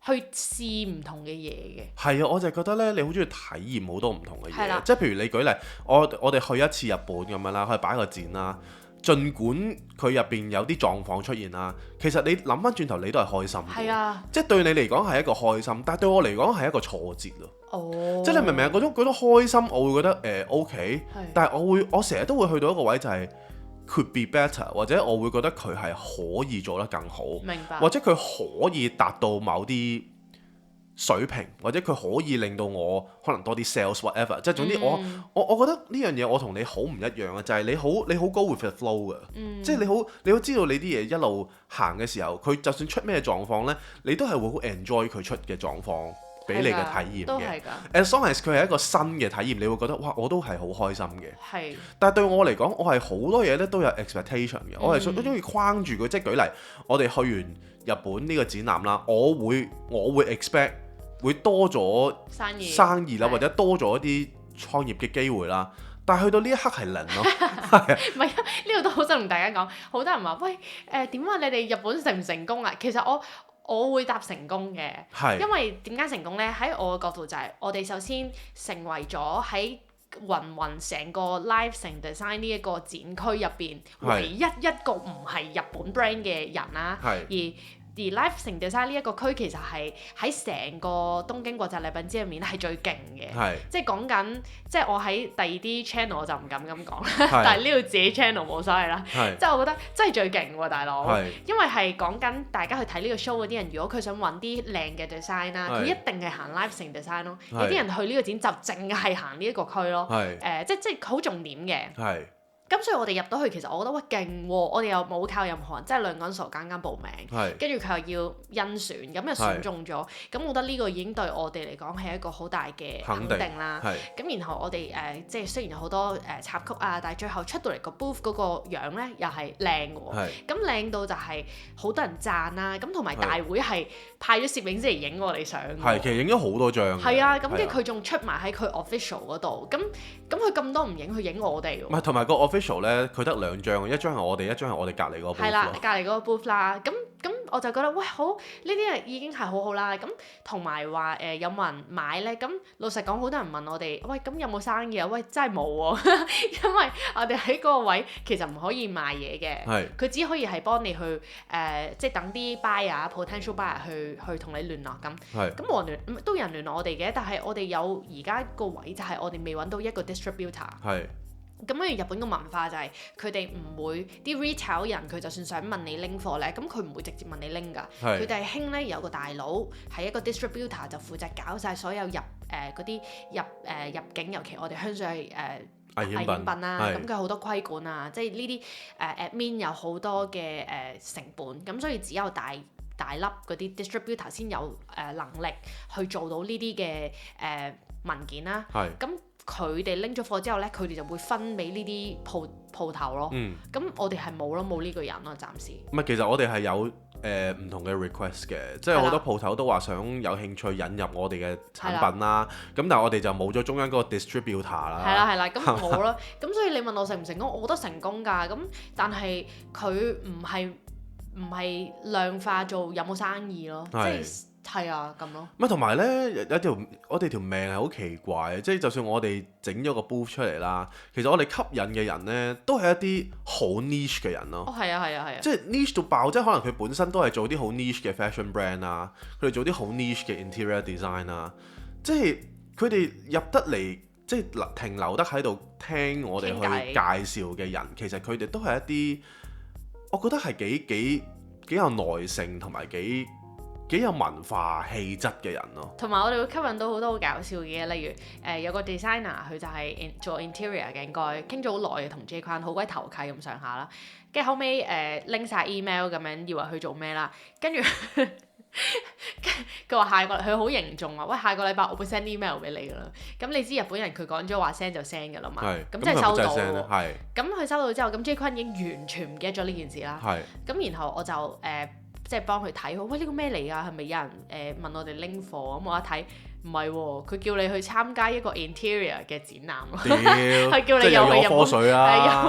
[SPEAKER 2] 去試唔同嘅嘢嘅。
[SPEAKER 1] 係啊，我就係覺得呢，你好中意體驗好多唔同嘅嘢。
[SPEAKER 2] 啦
[SPEAKER 1] 即係譬如你舉例，我哋去一次日本咁樣啦，去擺個展啦。儘管佢入邊有啲狀況出現啦，其實你諗翻轉頭，你都係開心嘅。
[SPEAKER 2] 係啊，
[SPEAKER 1] 即係對你嚟講係一個開心，但係對我嚟講係一個挫折咯。
[SPEAKER 2] 哦，
[SPEAKER 1] 即係你明唔明啊？嗰種開心，我會覺得OK，但係我成日都會去到一個位就係could be better，或者我會覺得佢係可以做得更好，
[SPEAKER 2] 明白，
[SPEAKER 1] 或者佢可以達到某啲水平，或者佢可以令到我可能多啲 sales whatever， 即係總之我覺得呢樣嘢我同你好唔一樣嘅，就係你好 go with the flow 嘅，即係你好知道你啲嘢一路行嘅時候，佢就算出咩狀況呢，你都係會好 enjoy 佢出嘅狀況俾你嘅體驗嘅。As long as 佢係一個新嘅體驗，你會覺得哇，我都係好開心嘅。係。但係對我嚟講，我係好多嘢咧都有 expectation 嘅，我係中意框住佢。即係舉例，我哋去完日本呢個展覽啦，我會 expect 會多咗生意啦，或者多咗一啲創業嘅機會啦。但係去到呢一刻係零咯，
[SPEAKER 2] 唔係啊，呢度都好想同大家講，好多人話喂點啊？你哋日本成唔成功啊？其實我會答成功嘅，因為點解成功呢？喺我嘅角度就係我哋首先成為咗喺成個 Live 成 Design 呢一個展區入邊唯一一個唔係日本 brand 嘅人啦，而 Live 成 Design 呢一個區其實係喺成個東京國際禮品節入面係最勁嘅，即係講緊，即係我喺第二啲 channel 我就唔敢咁講，但係呢度自己 channel 冇所謂啦，即係我覺得真係最勁喎，大佬，因為係講緊大家去睇呢個 show 嗰啲人，如果佢想揾啲靚嘅 design 啦，佢一定係行 Live 成 Design 咯，有啲人去呢個展就淨係行呢一個區咯，即係好重點嘅。咁所以我哋入到去，其實我覺得喂勁喎，我哋又冇靠任何人，即係兩個人傻更更報名，跟住佢又要甄選，咁又選中咗，咁我覺得呢個已經對我哋嚟講係一個好大嘅肯定啦。咁然後我哋即係雖然有好多插曲啊，但係最後出到嚟個 booth 嗰個樣咧又係靚喎，咁靚到就係好多人讚啦，咁同埋大會係派咗攝影師嚟影我哋相，
[SPEAKER 1] 其實影咗好多張。係啊，
[SPEAKER 2] 咁跟住佢仲出埋喺佢 official 嗰度，咁佢咁多唔影，佢影我哋喎。
[SPEAKER 1] 唔係，同埋個 official 咧，佢得兩張，一張係我哋，一張係我哋隔離嗰個 booth。係啦，
[SPEAKER 2] 隔離嗰個 booth 啦，咁我就覺得喂好，呢啲已經係好好啦。咁同埋話有冇人買咧？咁老實講，好多人問我哋，喂咁有冇生意啊？喂真係冇喎，因為我哋喺嗰個位其實唔可以賣嘢嘅，佢只可以係幫你去即係等啲 buyer potential buyer 去同你聯絡咁。咁冇人都有人聯絡我哋嘅，但係我哋有而家個位就係我哋未揾到一個 distributor。咁跟住日本嘅文化就係佢哋唔會啲 retail 人，佢就算想問你拎貨咧，咁佢唔會直接問你拎㗎。佢哋係興咧有個大佬係一個 distributor 就負責搞晒所有嗰啲入境，尤其我哋香水危險品啦，咁佢好多規管啊，即係呢啲admin 有好多嘅成本，咁所以只有大粒嗰啲 distributor 先有能力去做到呢啲嘅文件啦。咁佢哋拎咗貨之後咧，佢哋就會分俾呢啲鋪頭咯。咁我哋係冇呢個人咯，暫時。唔係，
[SPEAKER 1] 其實我哋係有唔同嘅 request 嘅，即係好多鋪頭都話想有興趣引入我哋嘅產品啦。咁但係我哋就冇咗中間嗰個 distributor 啦。
[SPEAKER 2] 係啦，咁冇咯。咁所以你問我成唔成功，我覺得成功㗎。咁但係佢唔係量化做有冇生意咯，即係。係啊，咁咯。
[SPEAKER 1] 同埋咧我哋條命係好奇怪，即係就算我哋整咗個 booth 出嚟啦，其實我哋吸引嘅人咧都係一啲好 niche 嘅人咯。
[SPEAKER 2] 係啊。
[SPEAKER 1] 即係 niche 到爆，即係可能佢本身都係做啲好 niche 嘅 fashion brand 啊，佢哋做啲好 niche 嘅 interior design 啊，即係佢哋入得嚟，即係停留得喺度聽我哋去介紹嘅人，其實佢哋都係一啲，我覺得係幾有耐性同埋幾有文化氣質嘅人咯，
[SPEAKER 2] 同埋我哋會吸引到好多好搞笑嘅嘢，例如有個 designer 佢就係做 interior 嘅，應該傾咗好耐嘅，同 J 坤好鬼投契咁上下啦，跟住後尾拎晒 email 咁樣，以為佢做咩啦，跟住佢話佢好凝重啊，喂下個禮拜我會 send email 俾你噶啦，咁你知日本人佢講咗話 send 就 send 噶啦嘛，咁即係收到喎，咁佢收到之後，咁 J 坤已經完全唔記得咗呢件事啦，咁然後我就即係幫佢睇，喂呢個咩嚟㗎？係咪有人問我哋拎貨？咁我一睇唔係喎，佢叫你去參加一個 interior 嘅展覽，係叫你又去入
[SPEAKER 1] 水啊，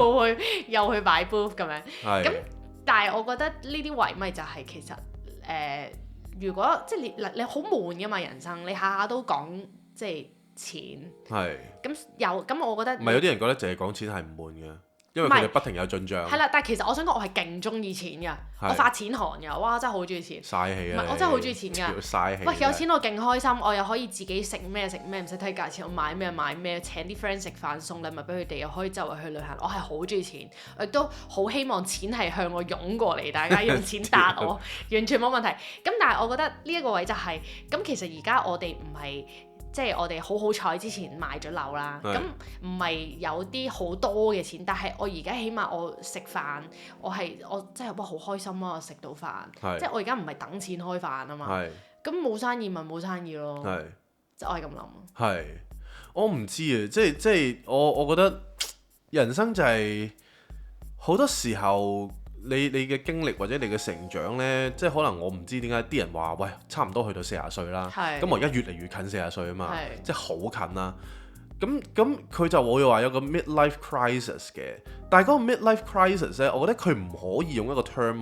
[SPEAKER 2] 又去擺 booth 咁樣。
[SPEAKER 1] 係。
[SPEAKER 2] 咁但係我覺得呢啲位咪就係其實如果即係你好悶㗎嘛人生，你下下都講即係錢。
[SPEAKER 1] 係。
[SPEAKER 2] 咁我覺得
[SPEAKER 1] 唔係有啲人覺得淨係講錢係唔悶嘅。因為佢哋不停有進帳。
[SPEAKER 2] 係啦，但係其實我想講，我係勁中意錢㗎，我發錢寒㗎，哇！真係好中意錢。
[SPEAKER 1] 嘥氣啊！
[SPEAKER 2] 唔係，我真係好中意錢㗎。
[SPEAKER 1] 嘥氣。
[SPEAKER 2] 喂，有錢我勁開心，我又可以自己食咩，唔使睇價錢，我買咩，請啲 friend 食飯，送禮物俾佢哋，又可以周圍去旅行，我係好中意錢，我亦都好希望錢係向我湧過嚟，大家用錢答我，完全冇問題。咁但係我覺得呢一個位就係，咁其實而家我哋唔係。即係我哋好彩之前買咗樓啦，咁唔係有啲好多嘅錢，但係我而家起碼我食飯，我真係哇好開心啊！我食到飯，即係我而家唔係等錢開飯啊嘛，咁冇生意咪冇生意咯，即係我係咁諗。
[SPEAKER 1] 係，我唔知啊，即係我覺得人生就係好多時候。你嘅經歷或者你嘅成長呢，即係可能我唔知點解啲人話喂差唔多去到40歲啦，咁我而家越嚟越近40歲啊嘛，即係好近啦。咁佢就會話有個 midlife crisis 嘅，但係嗰個 midlife crisis 呢，我覺得佢唔可以用一個 term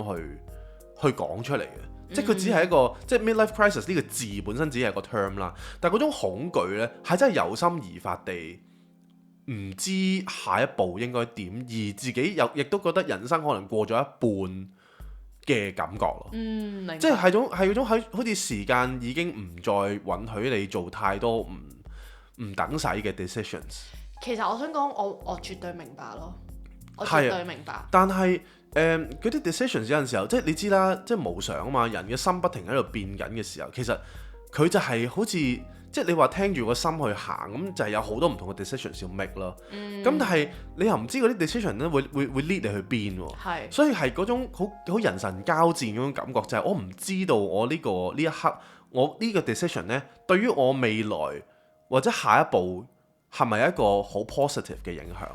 [SPEAKER 1] 去講出嚟嘅，即係佢只係一個即係 midlife crisis 呢個字本身只係個 term 啦，但係嗰種恐懼呢，係真係由心而發地。唔知下一步應該點，而自己亦都覺得人生可能過咗一半嘅感覺咯。明白。即係嗰種好似時間已經唔再允許你做太多唔等使嘅 decisions。
[SPEAKER 2] 其實我想講，我絕對明白咯，我絕對明白。
[SPEAKER 1] 但係嗰啲 decisions 有陣時候，即係你知啦，即係無常啊嘛，人嘅心不停喺度變緊嘅時候，其實佢就係好似。即係你話聽住個心去行，咁就係有好多唔同嘅 decisions 要 make 咯。咁但係你又唔知嗰啲 decision 咧會 lead 你去邊喎。所以係嗰種好人神交戰嗰種感覺，就係我唔知道我呢一刻我呢個 decision 咧，對於我未來或者下一步係咪一個好 positive 嘅影響？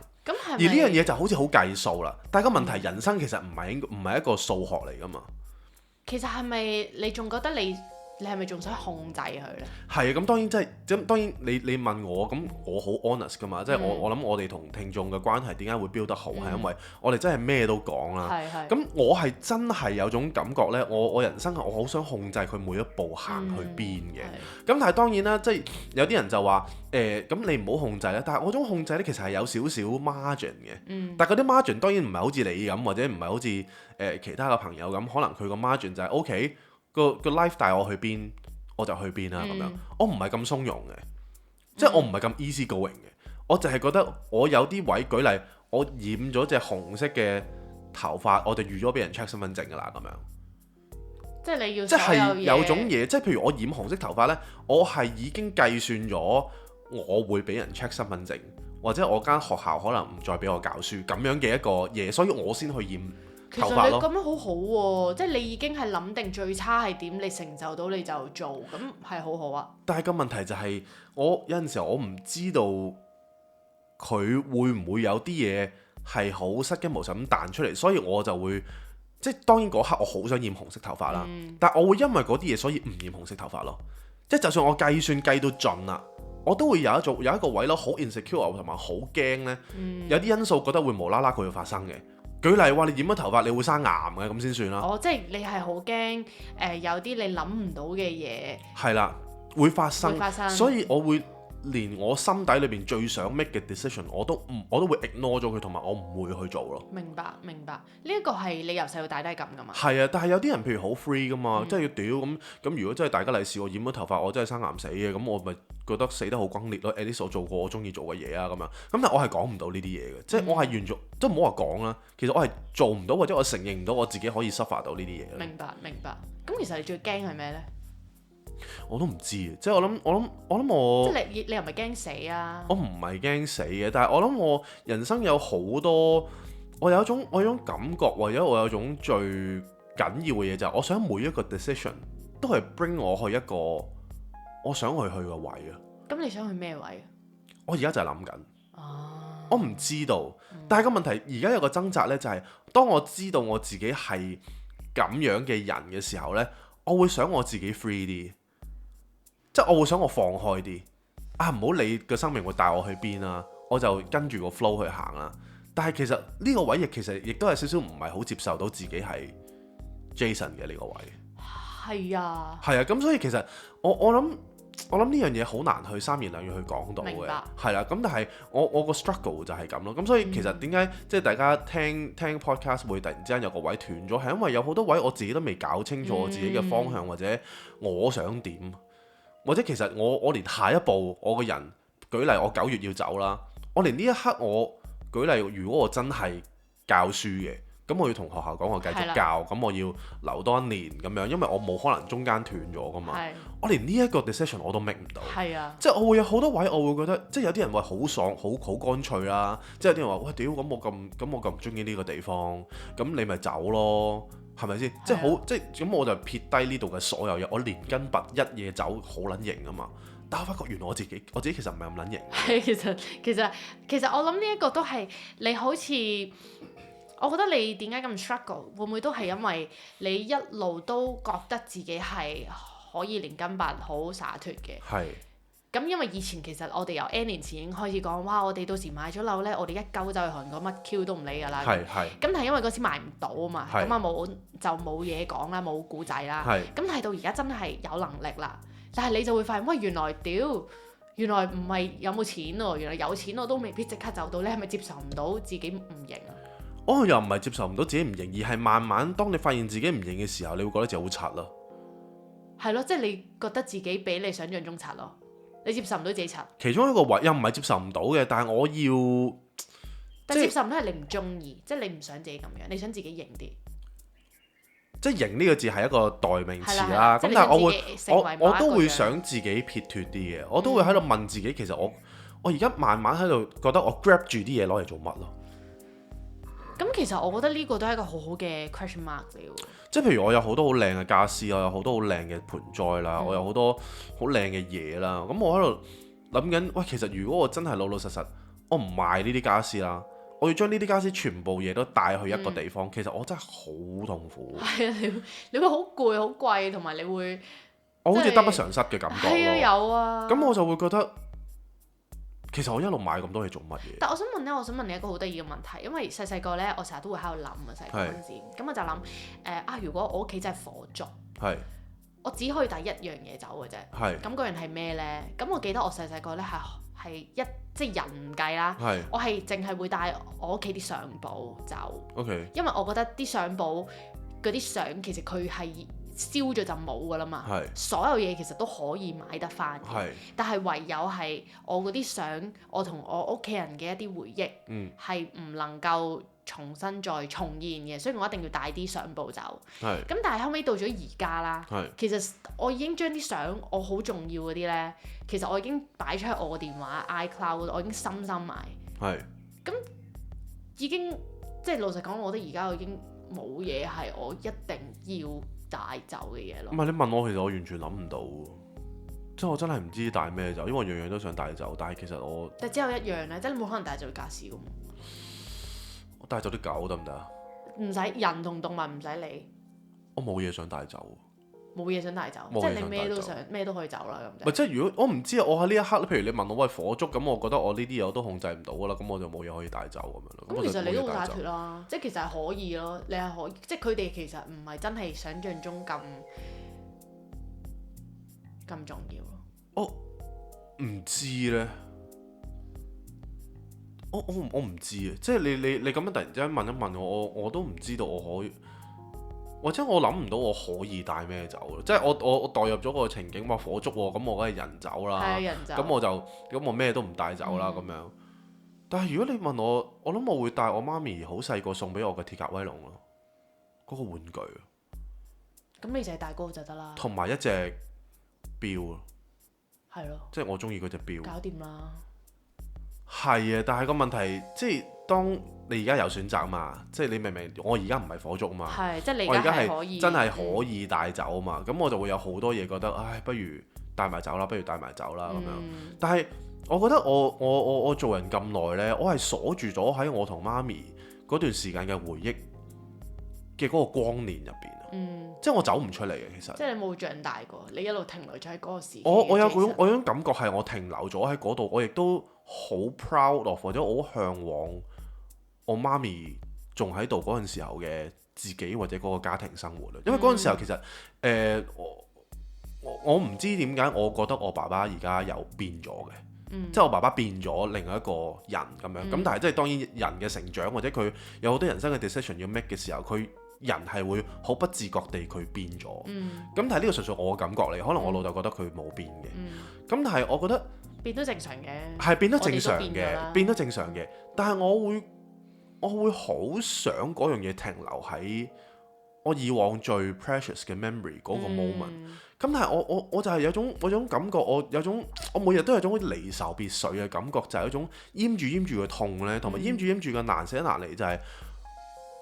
[SPEAKER 1] 而呢樣嘢就好似好計數啦。但係個問題，人生其實唔係一個數學嚟㗎嘛。
[SPEAKER 2] 其實係咪你仲覺得你係咪仲想控制佢咧？
[SPEAKER 1] 係啊，咁當然當然你問我，咁我好 honest 㗎嘛，即係我諗我哋同聽眾嘅關係點解會 build 得好，係因為我哋真係咩都講啦。咁我係真係有種感覺咧，我人生我好想控制佢每一步行去邊嘅。咁但係當然啦，即係有啲人就話咁你唔好控制啦。但係我種控制咧其實係有少少 margin 嘅。但係嗰啲 margin 當然唔係好似你咁，或者唔係好似其他嘅朋友咁，可能佢個 margin 就係 OK。個 life 帶我去邊，我就去邊啦咁樣。我唔係咁鬆容嘅，即係我唔係咁 easy going 嘅。我就係覺得我有啲位，舉例，我染咗隻紅色嘅頭髮，我就預咗俾人 check 身份證㗎啦咁樣。
[SPEAKER 2] 即係你要
[SPEAKER 1] 即係有種嘢，即係譬如我染紅色頭髮呢，我係已經計算咗我會俾人 check 身份證，或者我間學校可能唔再俾我教書咁樣嘅一個嘢，所以我先去染。
[SPEAKER 2] 其實你咁樣好好喎，即係你已經係諗定最差係點，你成就到你就做，咁係好好啊。但
[SPEAKER 1] 係個問題就係，我有陣時候我唔知道佢會唔會有啲嘢係好失驚無神咁彈出嚟，所以我就會即係當然嗰刻我好想染紅色頭髮啦，但係我會因為嗰啲嘢所以唔染紅色頭髮咯。即係就算我計算計到盡啦，我都會有一個位咯，好 insecure 同埋好驚呢。有啲因素覺得會無啦啦佢會發生嘅。舉例話，你染咗頭髮，你會生癌嘅，咁先算啦。即係你係好驚有啲你諗唔到嘅嘢。係啦，會發生。所以我會連我心底裏邊最想 make 嘅 decision，我都會 ignore 咗佢，同埋我唔會去做咯。明白。呢一個係你由細到大都係咁噶嘛？係啊，但係有啲人譬如好 free 噶嘛，即係要屌咁。如果真係大家嚟試我染咗頭髮，我真係生癌死嘅，咁我咪覺得死得好轟烈咯。at least 我做過我中意做嘅嘢啊，咁樣。咁但係我係講唔到呢啲嘢嘅，即係我係完全即係唔好話講啦。其實我係做唔到，或者我承認唔到我自己可以 suffer 到呢啲嘢。明白。咁其實你最驚係咩咧？我都唔知啊，即係我諗我即係你又唔係驚死啊？我唔係驚死嘅，但係我諗我人生有好多，我有一種感覺，或者我有一種最緊要嘅嘢就係，我想每一個 decision 都係 bring 我去一個我想去嘅位啊。咁你想去咩位啊？我而家就係諗緊。我唔知道，但係個問題而家有個掙扎呢，就係當我知道我自己係咁樣嘅人嘅時候呢，我會想我自己 free 啲，即係我會想我放開啲啊，唔好理個生命會帶我去邊啦，我就跟住個 flow 去行啦。但係其實呢個位其實亦都係少少唔係好接受到自己係 Jason 嘅呢個位。
[SPEAKER 2] 係啊，
[SPEAKER 1] 係啊，咁所以其實我諗呢樣嘢好難去三言兩語去講到嘅，係啦。咁但係我個 struggle 就係咁咯。咁所以其實點解即係大家聽 podcast 會突然之間有個位斷咗，係因為有好多位我自己都未搞清楚我自己嘅方向，或者我想點，或者其實我連下一步我個人，舉例我9月要走啦，我連呢一刻我舉例，如果我真係教書嘅。咁我要同學校講我繼續教，咁我要留多1年咁樣，因為我冇可能中間斷咗噶嘛。我連呢一個 decision 我都 make 唔到。即係我會有好多位，我會覺得，即係有啲人話好爽，好乾脆啦。即係有啲人話，喂，屌，咁我咁唔中意呢個地方，咁你咪走咯，係咪先？即係好，即係咁我就撇低呢度嘅所有嘢，我連根拔一夜走，好撚型啊嘛。但我發覺原來我自己其實唔係咁撚型。
[SPEAKER 2] 係其實我諗呢一個都係你好似。我覺得你點解咁 struggle？ 會唔會都係因為你一路都覺得自己係可以連根拔好灑脫嘅？係。咁因為以前其實我哋由 N 年前已經開始講，哇！我哋到時買咗樓呢，我哋一鳩走去韓國乜 Q 都唔理㗎啦。係。咁但係因為嗰時買唔到啊嘛，咁啊冇嘢講啦，冇故仔啦。係。咁係到而家真係有能力啦，但係你就會發現，喂，原來唔係有冇錢喎，原來有錢我都未必即刻走到。你係咪接受唔到自己唔型啊？
[SPEAKER 1] 又唔係接受唔到自己唔型，而係慢慢當你發現自己唔型嘅時候，你會覺得自己好柒咯。
[SPEAKER 2] 係咯，即係你覺得自己比你想象中柒咯，你接受唔到自己柒。
[SPEAKER 1] 其中一個位又唔係接受唔到嘅，但係我要，
[SPEAKER 2] 但接受唔到係你唔中意，即係你唔想自己咁樣，你想自己型啲。
[SPEAKER 1] 即係型呢個字係一個代名詞啦。咁但係我都會想自己撇脱啲嘅，我都會喺度問自己，其實我而家慢慢喺度覺得我 grab 住啲嘢攞嚟做乜咯。
[SPEAKER 2] 咁其實我覺得呢個都係一個好好嘅 question mark 嚟喎。
[SPEAKER 1] 即係譬如我有好多好靚嘅家私，我有好多好靚嘅盆栽啦，我有好多好靚嘅嘢啦。咁我喺度諗緊，喂，其實如果我真係老老實實，我唔賣呢啲家私啦，我要將呢啲家私全部嘢都帶去一個地方，其實我真係好痛苦。係
[SPEAKER 2] 啊，你會好攰、好貴，同埋你會
[SPEAKER 1] 我好似得不償失嘅感覺咯。
[SPEAKER 2] 係啊，有啊。咁
[SPEAKER 1] 我就會覺得。其實我一路買咁多嘢做乜嘢？
[SPEAKER 2] 但我想問你一個好得意嘅問題，因為細個咧，我成日都會喺度諗啊，細個嗰陣時，咁我就諗如果我屋企真係火燭，我只可以帶一樣嘢走嘅啫。咁嗰樣係咩咧？咁我記得我細個咧係即係人唔計啦，我係淨係會帶我屋企啲相簿走。因為我覺得啲相簿嗰啲相其實佢係燒咗就冇㗎啦嘛，所有嘢其實都可以買得返嘅，但係唯有係我嗰啲相，我同我屋企人嘅一啲回憶，係唔能夠重新再重現嘅，所以我一定要帶啲相簿走。咁但係後尾到咗而家啦，其實我已經將啲相我好重要嗰啲呢，其實我已經擺出喺我個電話 iCloud，我已經深埋。咁已經即係老實講，我覺得而家我已經冇嘢係我一定要帶走嘅嘢咯。唔係，你問我，其實我完全諗唔到，即係我真係唔知帶咩走，因為我樣樣都想帶走，但係其實我但只有一樣咧，即係你冇可能帶走啲家私噶嘛。我帶走啲狗得唔得啊？唔使，人同動物唔使理。我冇嘢想帶走。冇嘢想帶走，即係你咩都可以走啦咁。唔係，即係如果我唔知啊，我喺呢一刻，譬如你問我喂火燭咁，我覺得我呢啲嘢我都控制唔到噶啦，咁我就冇嘢可以帶走咁樣咯。咁其實你都好灑脫啦，即係其實係可以咯，你係可以，即係佢哋其實唔係真係想像中咁重要咯。我唔知咧，我唔知啊，即係你咁樣突然之間問一問我都唔知道我可以。或者我諗唔到我可以帶咩走咯，即係我代入咗個情景，話火燭喎，咁我梗係人走啦，咁我咩都唔帶走啦咁樣。但係如果你問我，我諗我會帶我媽咪好細個送俾我嘅鐵甲威龍咯，嗰個玩具。咁你就係帶嗰個就得啦。同埋一隻錶咯。係咯。即係我中意嗰隻錶。搞掂啦。係啊，但係個問題即係當你而家有選擇嘛，即係你明明我而家唔係火燭啊嘛，即係你而家係真係可以帶走啊嘛，咁我就會有好多嘢覺得，唉，不如帶埋走啦，不如帶埋走啦咁樣。但係我覺得我做人咁耐呢，我係鎖住咗喺我同媽咪嗰段時間嘅回憶，
[SPEAKER 1] 嘅嗰個光年入邊啊，即係我走唔出嚟嘅其實。
[SPEAKER 2] 即係你冇長大過，你一路停留咗喺嗰個時期。
[SPEAKER 1] 我有嗰種感覺係我停留咗喺嗰度，我亦都好 proud of 或者我好向往我媽咪仲喺度嗰陣時候嘅自己或者嗰個家庭生活啦。因為嗰陣時候其實我唔知點解，我覺得我爸爸而家有變咗嘅。即係我爸爸變咗另外一個人咁樣，咁但係即係當然人嘅成長或者佢有好多人生嘅 decision 要 make 嘅時候，佢人係會好不自覺地佢變咗。咁但係呢個純粹我嘅感覺嚟，可能我老豆覺得佢冇變嘅。咁但係我覺得
[SPEAKER 2] 變都正常嘅，
[SPEAKER 1] 係變得正常嘅，變得正常嘅。但係我會好想嗰樣嘢停留喺我以往最 precious 嘅 memory 嗰個 moment。咁但係我就係有種感覺，我每日都有種離愁別緒嘅感覺，就係一種閹住嘅痛咧，同埋閹住嘅難捨難離，就係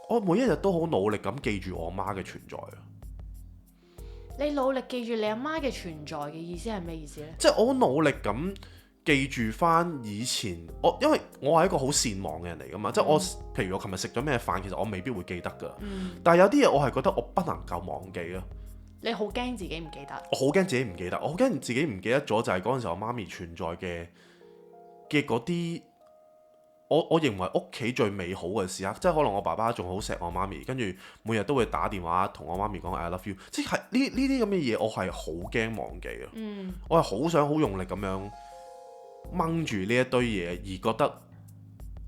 [SPEAKER 1] 我每一日都好努力咁記住我媽嘅存在啊！
[SPEAKER 2] 你努力記住你阿媽嘅存在嘅意思係咩意思呢？
[SPEAKER 1] 即係我好努力咁記住翻以前因為我係一個好善忘嘅人嚟噶嘛，即係譬如我琴日食咗咩飯，其實我未必會記得噶。但係有啲嘢我係覺得我不能夠忘記咯。
[SPEAKER 2] 你好驚自己唔記得？
[SPEAKER 1] 我好驚自己唔記得，我好驚自己唔記得咗，就係嗰陣時我媽咪存在嘅嗰啲，我認為屋企最美好嘅時刻，即係可能我爸爸仲好錫我媽咪，跟住每日都會打電話同我媽咪講 I love you， 即係呢啲咁嘅嘢，我係好驚忘記啊！我係好想好用力咁樣掹住呢一堆嘢，而覺得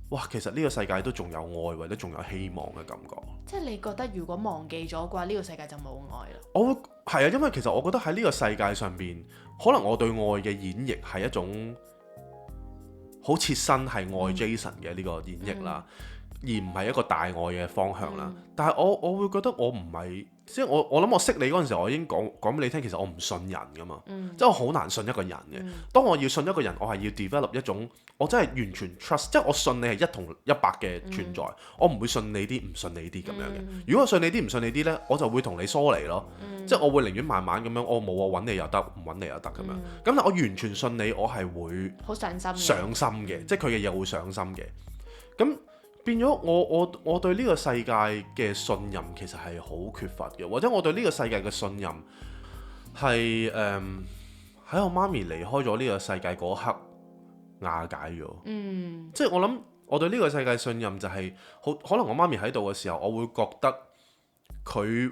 [SPEAKER 1] 哇，其實呢個世界都仲有愛或者仲有希望嘅感覺。
[SPEAKER 2] 即係你覺得如果忘記咗嘅話，呢個世界就冇愛啦。
[SPEAKER 1] 我會係啊，因為其實我覺得喺呢個世界上邊，可能我對愛嘅演繹係一種好切身係愛 Jason 嘅呢個演繹啦，而唔係一個大愛嘅方向啦。但係我會覺得我唔係，即係我諗我識你嗰陣時候，我已經講俾你聽，其實我唔信人噶嘛，即係我好難信一個人嘅。當我要信一個人，我係要 develop 一種我真係完全 trust，即係我信你係1同100嘅存在，我唔會信你啲唔信你啲咁樣嘅。如果我信你啲唔信你啲呢，我就會同你疏離咯，即係我會寧願慢慢咁樣，我冇我揾你又得，唔揾你又得咁樣。咁但我完全信你，我係會
[SPEAKER 2] 好上心
[SPEAKER 1] 嘅，即係佢嘅嘢會上心嘅。咁變咗我對呢個世界嘅信任其實係好缺乏嘅，或者我對呢個世界嘅信任係喺我媽咪離開咗呢個世界嗰刻瓦解咗。即係我諗我對呢個世界信任就係可能我媽咪喺度嘅時候，我會覺得佢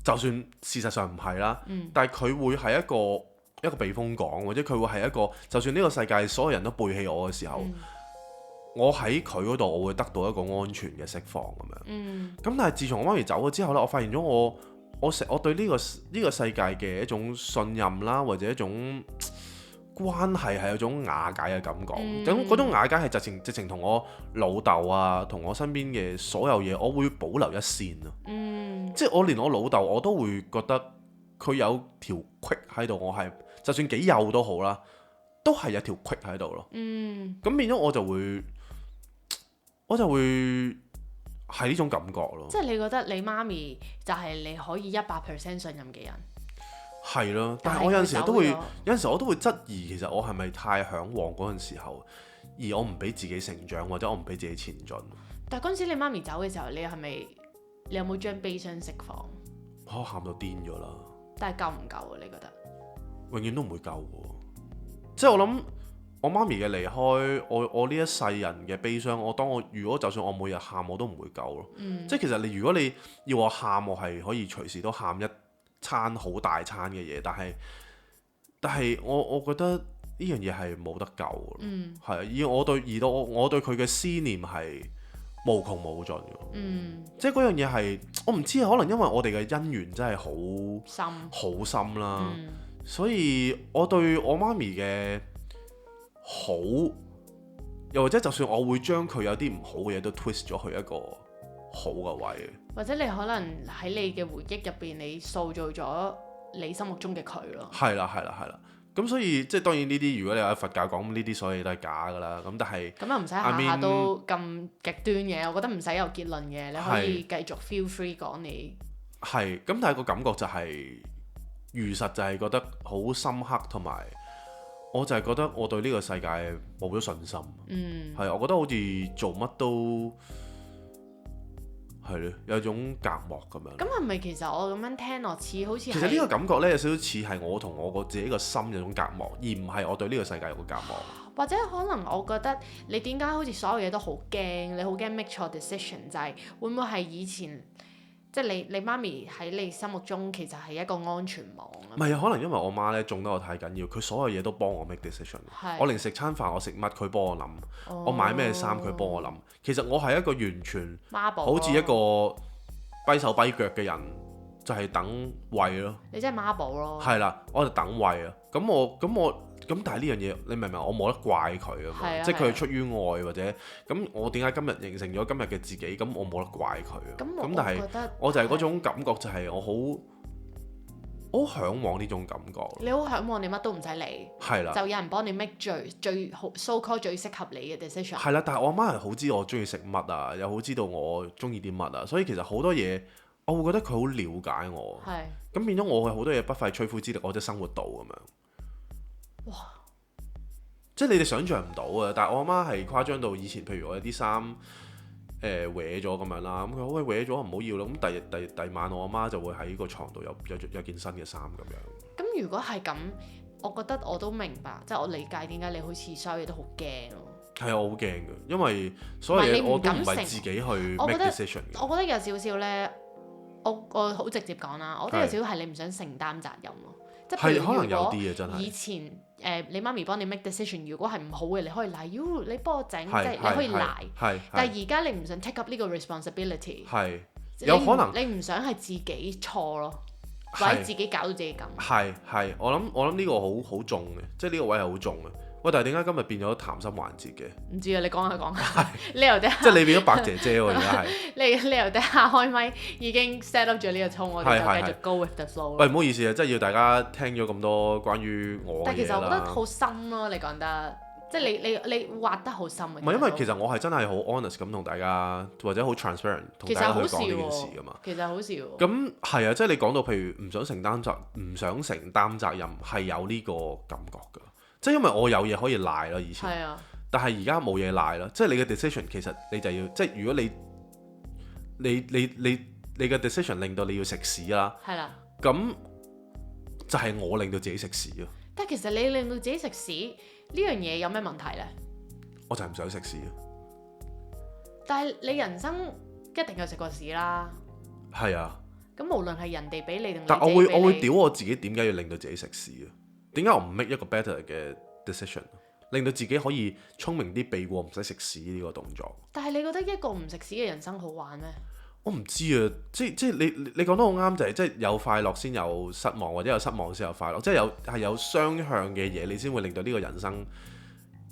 [SPEAKER 1] 就算事實上唔係啦，但係佢會係一個避風港，或者佢會係一個就算呢個世界所有人都背棄我嘅時候。我喺佢嗰度，我會得到一個安全嘅釋放咁樣。咁但係自從我媽咪走咗之後咧，我發現咗我對呢個世界嘅一種信任啦，或者一種關係係有種瓦解嘅感覺。咁嗰種瓦解係直情同我老豆啊，同我身邊嘅所有嘢，我會保留一線啊。即係我連我老豆我都會覺得佢有條隙喺度，我係就算幾幼都好啦，都係有條隙喺度咯。咁變咗我就會係呢種感覺咯。
[SPEAKER 2] 即係你覺得你媽咪就係你可以100% 信任嘅人。
[SPEAKER 1] 係咯，但係我有陣時我都會質疑，其實我係咪太嚮往嗰陣時候，而我唔俾自己成長，或者我唔俾自己前進。
[SPEAKER 2] 但係嗰陣時你媽咪走嘅時候，你有冇將悲傷釋放？
[SPEAKER 1] 我喊到癲咗啦！
[SPEAKER 2] 但係夠唔夠啊？你覺得？
[SPEAKER 1] 永遠都唔會夠嘅，即係我諗。我媽咪嘅離開，我呢一世人嘅悲傷，如果就算我每日喊，我都唔會夠咯。即係其實如果你要我喊，我係可以隨時都喊一餐好大餐嘅嘢，但係我覺得呢樣嘢係冇得救嘅。係而我對佢嘅思念係無窮無盡嘅。即係嗰樣嘢係我唔知，可能因為我哋嘅姻緣真係好深啦，所以我對我媽咪嘅好，又或者就算我會將佢有啲唔好嘅嘢都 twist 咗去一個好嘅位，或者
[SPEAKER 2] 你可能喺你嘅回憶入邊，你塑造咗你心目中嘅佢咯。
[SPEAKER 1] 係啦，咁所以即係當然呢啲，如果你喺佛教講呢啲，所有嘢都係假㗎啦。咁但係
[SPEAKER 2] 咁又唔使下下都咁極端嘅，我覺得唔使有結論嘅，你可以繼續 feel free 講你。
[SPEAKER 1] 係，咁但係個感覺就係如實，就係覺得好深刻同埋。我就係覺得我對呢個世界冇咗信心，係我覺得好似做乜都係咯，有種隔膜咁樣。
[SPEAKER 2] 咁係咪其實我咁樣聽落似好似？
[SPEAKER 1] 其實呢個感覺咧有少少似係我同我自己個心有種隔膜，而唔係我對呢個世界有個隔膜。
[SPEAKER 2] 或者可能我覺得你點解好似所有嘢都好驚？你好驚 make 錯 decision， 就係會唔會係以前即係你媽咪喺你心目中其實係一個安全網啊？
[SPEAKER 1] 唔係啊，可能因為我媽咧縱得我太緊要，佢所有嘢都幫我 make decision。我連食餐飯我食乜佢幫我諗，我買咩衫佢幫我諗。其實我係一個完全好似一個跛手跛腳嘅人，就係等餵咯。
[SPEAKER 2] 你真係媽寶咯。係
[SPEAKER 1] 啦，我就等餵啊。咁但係呢樣嘢你明唔明？我冇得怪佢啊嘛，即係佢係出於愛或者咁，我點解今日形成咗今日嘅自己？咁我冇得怪佢啊。咁但係我就係嗰種感覺，就係我好嚮往呢種感覺。
[SPEAKER 2] 你好嚮往你乜都唔使理，
[SPEAKER 1] 係啦，
[SPEAKER 2] 就有人幫你 make 最好 so call 最適合你嘅 decision。
[SPEAKER 1] 係啦，但係我阿媽係好知我中意食乜啊，又好知道我中意啲乜啊，所以其實好多嘢我會覺得佢好了解我。係。咁變咗我係好多嘢不費吹灰之力，我即係生活到咁樣。哇！即係你哋想象唔到啊！但係我阿媽係誇張到以前，譬如我有啲衫搲咗咁樣啦，咁佢話喂搲咗唔好要啦，咁第二晚我阿媽就會喺個床度有件新嘅衫咁樣。
[SPEAKER 2] 咁如果係咁，我覺得我都明白，即係我理解點解你好似所有嘢都好驚咯。係
[SPEAKER 1] 啊，我好驚嘅，因為所有嘢我都唔係自己去 make decision 嘅。
[SPEAKER 2] 我覺得有少少咧，我好直接講啦，我覺得有少少係你唔想承擔責任咯。即係
[SPEAKER 1] 可能有啲嘢真係
[SPEAKER 2] 以前你媽咪幫你 make decision， 如果係唔好嘅，你可以賴，你幫我整，即係你可以賴。但係而家你唔想 take up 呢個 responsibility，
[SPEAKER 1] 有可能
[SPEAKER 2] 你唔想係自己錯咯，或者自己搞到自己咁。
[SPEAKER 1] 係，我諗呢個好重嘅，即係呢個位係好重嘅。喂，但係點解今日變咗談心環節嘅？
[SPEAKER 2] 唔知啊，你講下。你由得
[SPEAKER 1] 即係你變咗白姐姐喎，而家係。
[SPEAKER 2] 你由得下開咪已經 set up 咗呢個 tone，我哋就繼續 go with the flow。
[SPEAKER 1] 喂，唔好意思啊，即係要大家聽咗咁多關於我嘅嘢啦。
[SPEAKER 2] 但其實我覺得好深咯，你講得，即係你挖得好深啊。
[SPEAKER 1] 唔係因為其實我係真係好 honest 咁同大家，或者好 transparent 同大家去講呢件事㗎嘛。
[SPEAKER 2] 其實好笑。
[SPEAKER 1] 咁係啊，即係你講到譬如唔想承擔責任係有呢個感覺㗎。即係因為我有嘢可以賴啦，以前。係啊。但係而家冇嘢賴啦，即係你嘅 decision 其實你就要，即係如果你嘅 decision 令到你要食屎啦。係啦。咁就係我令到自己食屎咯。
[SPEAKER 2] 但係其實你令到自己食屎呢樣嘢有咩問題呢？
[SPEAKER 1] 我就係唔想食屎啊！
[SPEAKER 2] 但係你人生一定有食過屎啦。
[SPEAKER 1] 係啊。咁
[SPEAKER 2] 無論係人哋俾你定你自己俾你，
[SPEAKER 1] 但我會屌我自己，點解要令到自己食屎啊？點解我唔 make 一個 better 嘅 decision， 令到自己可以聰明啲避過唔使食屎呢個動作？但係你覺得一個唔食屎嘅人生好玩咩？我唔知啊，即係你講得好啱，就係即係有快樂先有失望，或者有失望先有快樂，即係有雙向嘅嘢，你先會令到呢個人生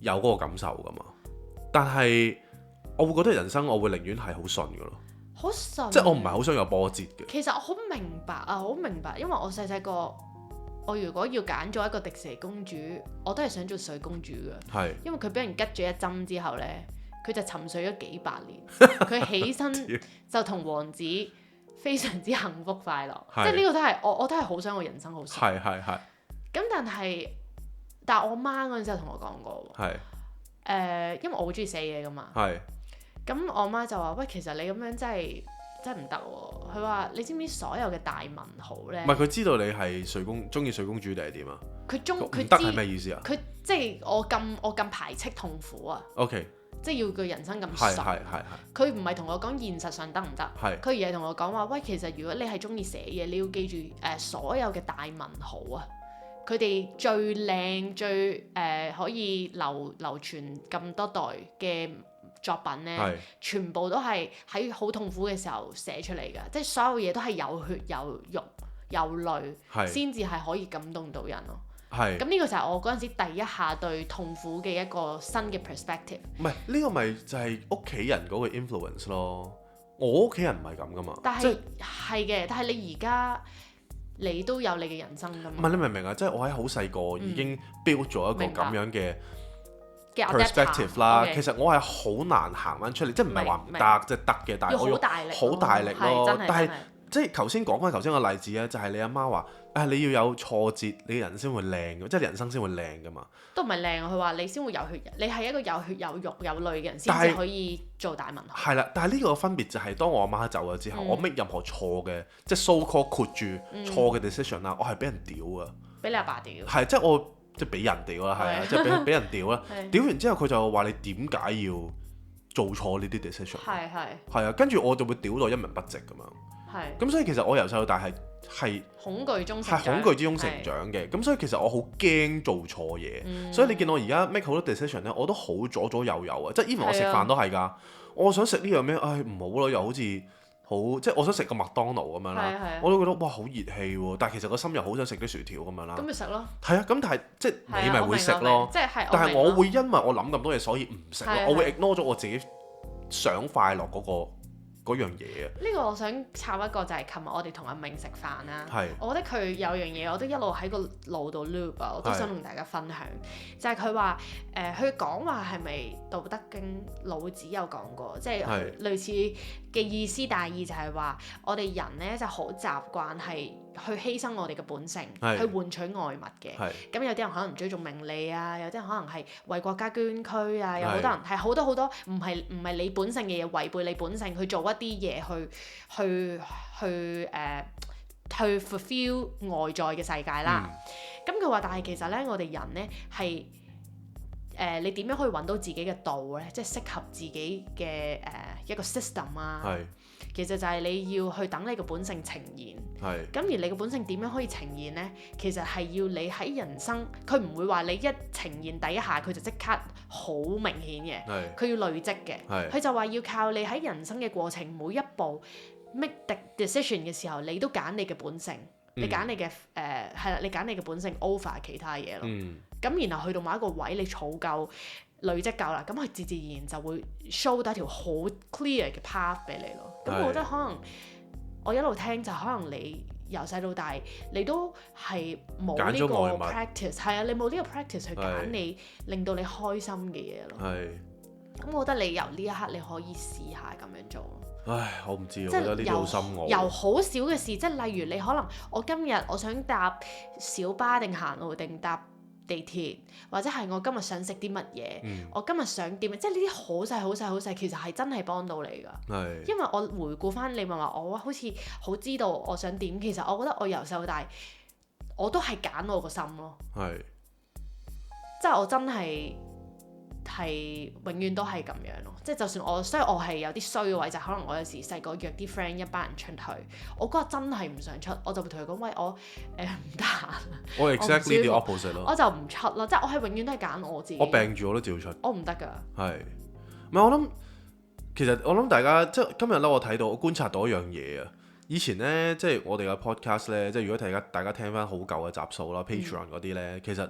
[SPEAKER 1] 有嗰個感受噶嘛。但係我會覺得人生我會寧願係好順噶咯，好順，即係我唔係好想有波折嘅。其實我好明白啊，好明白，因為我細個。我如果要揀做一個迪士尼公主，我都係想做睡公主嘅，因為佢俾人拮咗一針之後呢，佢就沉睡咗幾百年，佢起身就同王子非常之幸福快樂，即係呢個都係我都係好想我人生好順。咁但係我媽嗰陣時候同我講過，因為我好中意寫嘢噶嘛，咁我媽就話：喂，其實你咁樣真係唔得喎！佢話：你知唔知所有嘅大文豪咧？唔係佢知道你係中意睡公主定係點啊？佢得係咩意思啊？佢即係我咁排斥痛苦啊 ！OK， 即係要個人生咁順。佢唔係同我講現實上得唔得？佢而係同我講話：喂，其實如果你係中意寫嘢，你要記住所有嘅大文豪啊，佢哋最靚最可以流傳咁多代嘅作品咧，全部都係喺好痛苦嘅時候寫出嚟㗎，即係所有嘢都係有血有肉有淚，先至係可以感動到人咯。咁呢個就係我嗰陣時第一下對痛苦嘅一個新嘅 perspective。唔係呢個咪就係屋企人嗰個 influence 咯。我屋企人唔係咁㗎嘛。但係係嘅，但係你而家你都有你嘅人生㗎嘛。唔係你明唔明啊？即係我喺好細個已經 build 咗一個咁樣嘅perspective 啦，其實我係好難行翻出嚟，即係唔係話唔得，即係得嘅，但係我要好大力咯。即係頭先講翻頭先個例子咧，就係你阿媽話你要有挫折，你嘅人先會靚嘅，即係人生先會靚噶嘛。
[SPEAKER 2] 都唔係靚，佢話你先會有血，你係一個有血有肉有淚嘅人先至可以做大文豪。
[SPEAKER 1] 係啦，但係呢個分別就係當我阿媽走咗之後，我 make 任何錯嘅，即係 so call 括住錯嘅 decision 啦，我係俾人屌啊！俾
[SPEAKER 2] 你阿爸屌。
[SPEAKER 1] 係即係我即係俾人屌啦，係啊，即係俾人屌啦。屌完之後佢就話你點解要做錯呢啲 decision？係啊，跟住我就會屌到一文不值咁樣。咁所以其實我由細到大係
[SPEAKER 2] 恐懼中成長，
[SPEAKER 1] 係恐懼之中成長嘅。咁所以其實我好驚做錯嘢，所以你見我而家 make 好多 decision 咧，我都好左左右右啊！即係 even 我食飯都係㗎。我想食呢樣咩？唔好咯，又好似好即係我想食個麥當勞咁樣啦，我都覺得哇好熱氣喎！但係其實個心又好想食啲薯條咁樣啦。咁咪食咯。係啊，咁但係即係你咪會食咯。但係我會因為我諗咁多嘢，所以唔食咯。我會 ignore 咗我自己想快樂嗰樣嘢啊！
[SPEAKER 2] 呢個我想插一個就係琴日我哋同阿明食飯啦。我覺得佢有樣嘢我都一路喺個腦度 loop 啊，我都想同大家分享。就係佢話佢講話係咪《道德經》老子有講過，即係類似嘅意思大意就係話我哋人咧就好習慣係去犧牲我哋嘅本性去換取外物嘅。咁有啲人可能追逐名利啊，有啲人可能係為國家捐軀啊，有好多人係好多唔係你本性嘅嘢，違背你本性去做一啲嘢去 fulfill 外在嘅世界啦。咁佢話，但係其實咧，我哋人咧係你點樣可以揾到自己嘅道咧？即係適合自己嘅一個 system 啊。其實就係你要去等你嘅本性呈現。咁而你嘅本性點樣可以呈現呢？其實係要你喺人生，佢唔會話你一呈現第一下佢就即刻好明顯嘅。佢要累積嘅。佢就話要靠你喺人生嘅過程每一步 make the decision 嘅時候，你都揀你嘅本性，你揀你嘅你揀你嘅本性 over 其他嘢咯。咁然後去到某一個位，你儲夠累積夠啦，咁佢自然就會 show 到一條好 clear 嘅 path 俾你咯。咁我覺得可能我一路聽就可能你由細到大你都係冇呢個 practice， 係啊，你冇呢個 practice 去揀你令到你開心嘅嘢咯。咁我覺得你由呢一刻你可以試下咁樣做。
[SPEAKER 1] 我唔知啊，我覺得呢啲好深奧。
[SPEAKER 2] 由好少嘅事，即係例如你可能我今日我想搭小巴定行路定搭地鐵，或者係我今日想食啲乜嘢，我今日想點，即係呢啲好細好細好細，其實係真係幫到你㗎。因為我回顧翻你咪話我好似好知道我想點，其實我覺得我由細到大我都係揀我個心咯。即係我真係永遠都係咁樣咯。即係就算所以我係有啲衰嘅位，就可能我有時細個約啲 friend 一班人出去，我嗰日真係唔想出，我就會同佢講：喂，我唔得閒。我
[SPEAKER 1] exactly the opposite 咯。
[SPEAKER 2] 我就唔出咯，即係我係永遠都係揀我自己。
[SPEAKER 1] 我病住我都照出。
[SPEAKER 2] 我唔得㗎。
[SPEAKER 1] 唔係我諗，其實我諗大家即係今日咧，我睇到我觀察到一樣嘢啊。以前咧，即係我哋嘅 podcast 咧，即係如果大家聽翻好舊嘅集數啦，Patreon 嗰啲咧，其實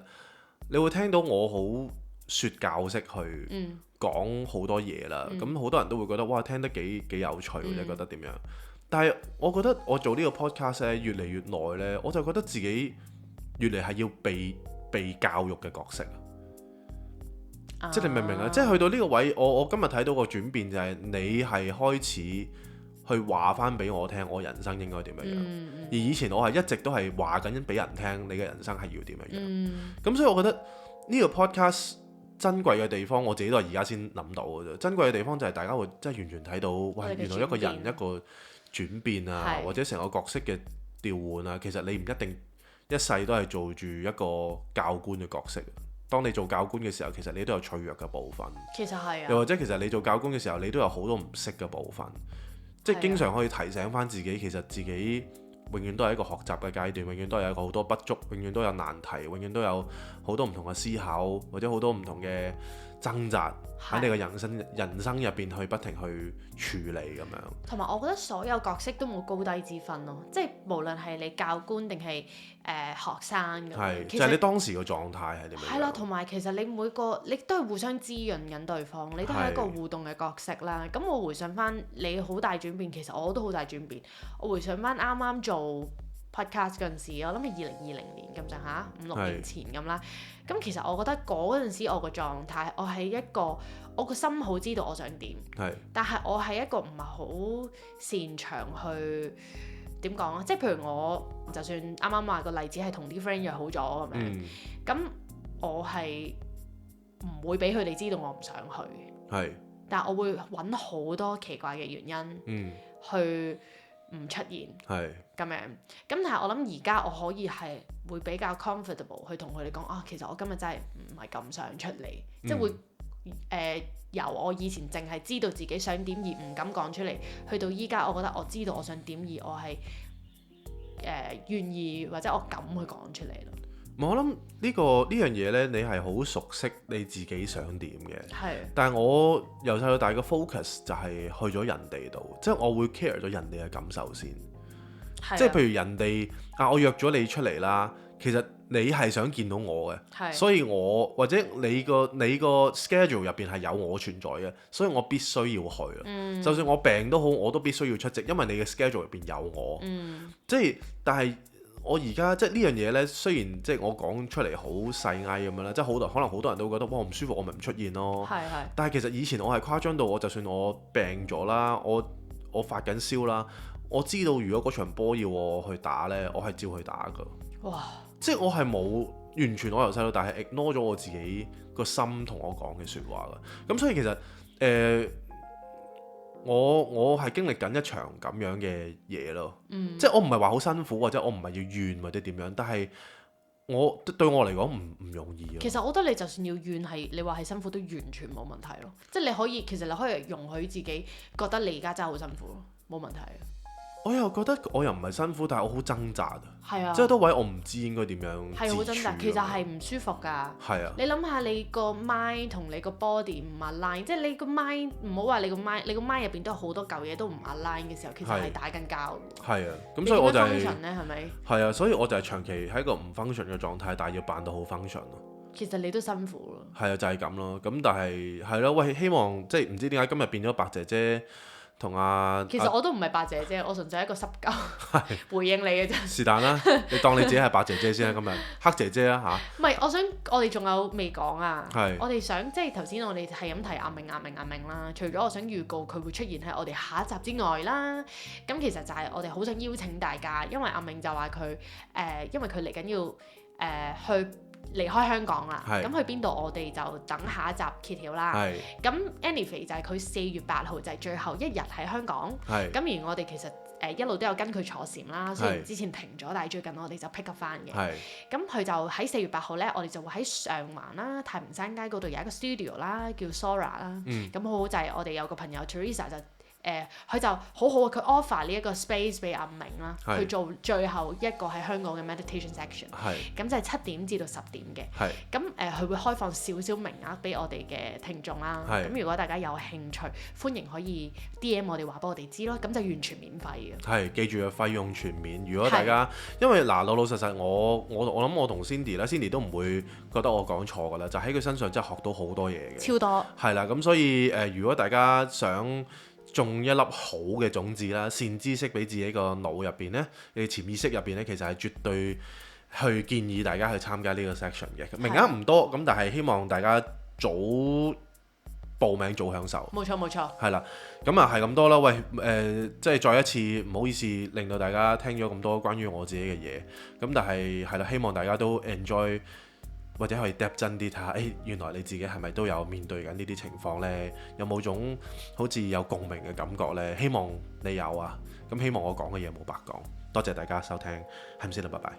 [SPEAKER 1] 你會聽到我好説教式去講好多嘢啦，咁好多人都會覺得哇聽得幾有趣，或者覺得點樣？但係我覺得我做呢個 podcast 咧越嚟越耐咧，我就覺得自己越嚟係要被教育嘅角色即係你明唔明啊？即係去到呢個位，我今日睇到個轉變就係你係開始去話翻俾我聽，我人生應該點樣樣。而以前我係一直都係話緊俾人聽，你嘅人生係要點樣樣。咁所以我覺得呢個 podcast珍貴嘅地方，我自己都係而家先諗到嘅啫。珍貴嘅地方就係大家會真係完全睇到，喂，原來一個人一個轉變啊，或者成個角色嘅調換啊，其實你唔一定一世都係做住一個教官嘅角色。當你做教官嘅時候，其實你都有脆弱嘅部分。其實係啊。又或者其實你做教官嘅時候，你都有好多唔識嘅部分，即係經常可以提醒翻自己，其實自己永遠都係一個學習嘅階段，永遠都係有好多不足，永遠都有難題，永遠都有好多唔同嘅思考，或者好多唔同嘅掙扎喺你嘅人生入邊去不停去處理咁樣。同埋我覺得所有角色都冇高低之分咯，即係無論係你教官定係學生咁。係，就係你當時嘅狀態係點樣？係啦，同埋其實你每個你都係互相滋潤緊對方，你都係一個互動嘅角色啦。咁我回想翻你好大轉變，其實我都好大轉變。我回想翻啱啱做 podcast 嗰陣時，我諗係2020年咁上下，5-6年前咁啦。咁其實我覺得嗰陣時我個狀態，我係一個我個心好知道我想點，但係我係一個唔係好擅長去
[SPEAKER 2] 點講啊？即係譬如我就算啱啱話個例子係同啲 friend 約好咗咁樣，咁我係唔會俾佢哋知道我唔想去。
[SPEAKER 1] 係。
[SPEAKER 2] 但係我會揾好多奇怪嘅原因去唔出現。係。咁樣。咁但係我諗而家我可以係會比較 comfortable 去同佢哋講啊，其實我今日真係唔係咁想出嚟，即係會由我以前淨係知道自己想點而唔敢講出嚟，去到依家我覺得我知道我想點而我係願意或者我敢去講出嚟咯。
[SPEAKER 1] 我諗呢樣嘢呢，你係好熟悉你自己想點嘅。
[SPEAKER 2] 係。
[SPEAKER 1] 但係我由細到大個 focus 就係去咗人哋度，即係我會 care 咗人哋嘅感受先。即係譬如人哋我約咗你出嚟啦，其實你係想見到我嘅，所以我或者你個 schedule 入邊係有我存在嘅，所以我必須要去。就算我病都好，我都必須要出席，因為你嘅 schedule 入邊有我。即係但係我而家即係呢樣嘢呢，雖然即係我講出嚟好細翳咁樣啦，即係可能好多人都會覺得哇唔舒服，我咪唔出現咯。但係其實以前我係誇張到我就算我病咗啦，我發緊燒啦。我知道如果嗰場波要我去打呢，我係照去打㗎。哇！即係我係冇完全我由細到大係 ignore 咗我自己個心同我講嘅説話㗎。咁所以其實我係經歷緊一場咁樣嘅嘢咯。即係我唔係話好辛苦或者我唔係要怨或者點樣，但係對我嚟講唔容易啊。
[SPEAKER 2] 其實我覺得你就算要怨係你話係辛苦都完全冇問題咯。即係其實你可以容許自己覺得你而家真係好辛苦咯，冇問題。
[SPEAKER 1] 我又覺得我又唔係辛苦，但係我好掙扎啊！
[SPEAKER 2] 係啊，
[SPEAKER 1] 即係多位我唔知應該點樣。
[SPEAKER 2] 係好掙扎，其實係唔舒服㗎。
[SPEAKER 1] 係啊，
[SPEAKER 2] 你諗下你個 mind 同你個 body 唔 align，即係你個 mind 唔好話你個 mind 入邊都有好多舊嘢都唔 align 嘅時候，其實係打緊交。
[SPEAKER 1] 係啊，咁所以我就係
[SPEAKER 2] function 咧，係咪？
[SPEAKER 1] 係啊，所以我就係長期喺一個唔 function 嘅狀態，但係要扮到好 function 咯。
[SPEAKER 2] 其實你都辛苦咯。係
[SPEAKER 1] 啊，就係咁咯。咁但係係咯，喂，希望即係唔知點解今日變咗白姐姐。其
[SPEAKER 2] 實我都唔係白姐姐，我純粹係一個濕鳩回應你嘅啫。
[SPEAKER 1] 是但啦，你當你自己係白姐姐先啦，今日黑姐姐啦嚇。
[SPEAKER 2] 唔係，我哋仲有未講啊。我哋想即係頭先我哋係咁提阿明啦。除咗我想預告佢會出現喺我哋下一集之外啦，咁其實就係我哋好想邀請大家，因為阿明就話佢因為佢嚟緊要去離開香港啦，咁去邊度我哋就等下一集揭曉啦。咁 anyway 就係佢4月8號就係最後一日喺香港。咁而我哋其實一路都有跟佢坐禪啦，雖然之前停咗，但係最近我哋就 pick up 翻嘅。咁佢就喺4月8號呢，我哋就會喺上環啦、太平山街嗰度有一個 studio 啦，叫 Sora 啦。咁好好就係我哋有個朋友 Teresa 就。佢就好好啊！佢 offer 呢一個 space 俾阿明啦，去做最後一個喺香港嘅 meditation section。咁就係7點至到10點嘅。咁佢會開放少少名額俾我哋嘅聽眾啦。咁如果大家有興趣，歡迎可以 DM 我哋話俾我哋知咯。咁就完全免費嘅。記住費用全免。如果大家因為老老實實我諗我同 Cindy 啦 ，Cindy 都唔會覺得我講錯㗎啦，就喺佢身上真係學到好多嘢嘅。超多。係啦，
[SPEAKER 1] 咁所以如果大家想種一粒好嘅種子啦，善知識俾自己個腦入邊呢，你潛意識入邊呢，其實係絕對去建議大家去參加呢個 section 嘅。名額唔多，咁但係希望大家早報名早享受。冇錯。係啦，咁啊係咁多啦。喂，即係再一次唔好意思，令到大家聽咗咁多關於我自己嘅嘢。咁但係係啦，希望大家都 enjoy。或者可以 depth 真啲睇下，原來你自己係咪都有面對緊呢啲情況呢？有冇種好似有共鳴嘅感覺呢？希望你有啊！咁希望我講嘅嘢冇白講。多謝大家收聽，係唔先啦，拜拜。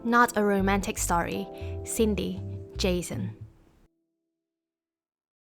[SPEAKER 2] Not a romantic story. Cindy, Jason.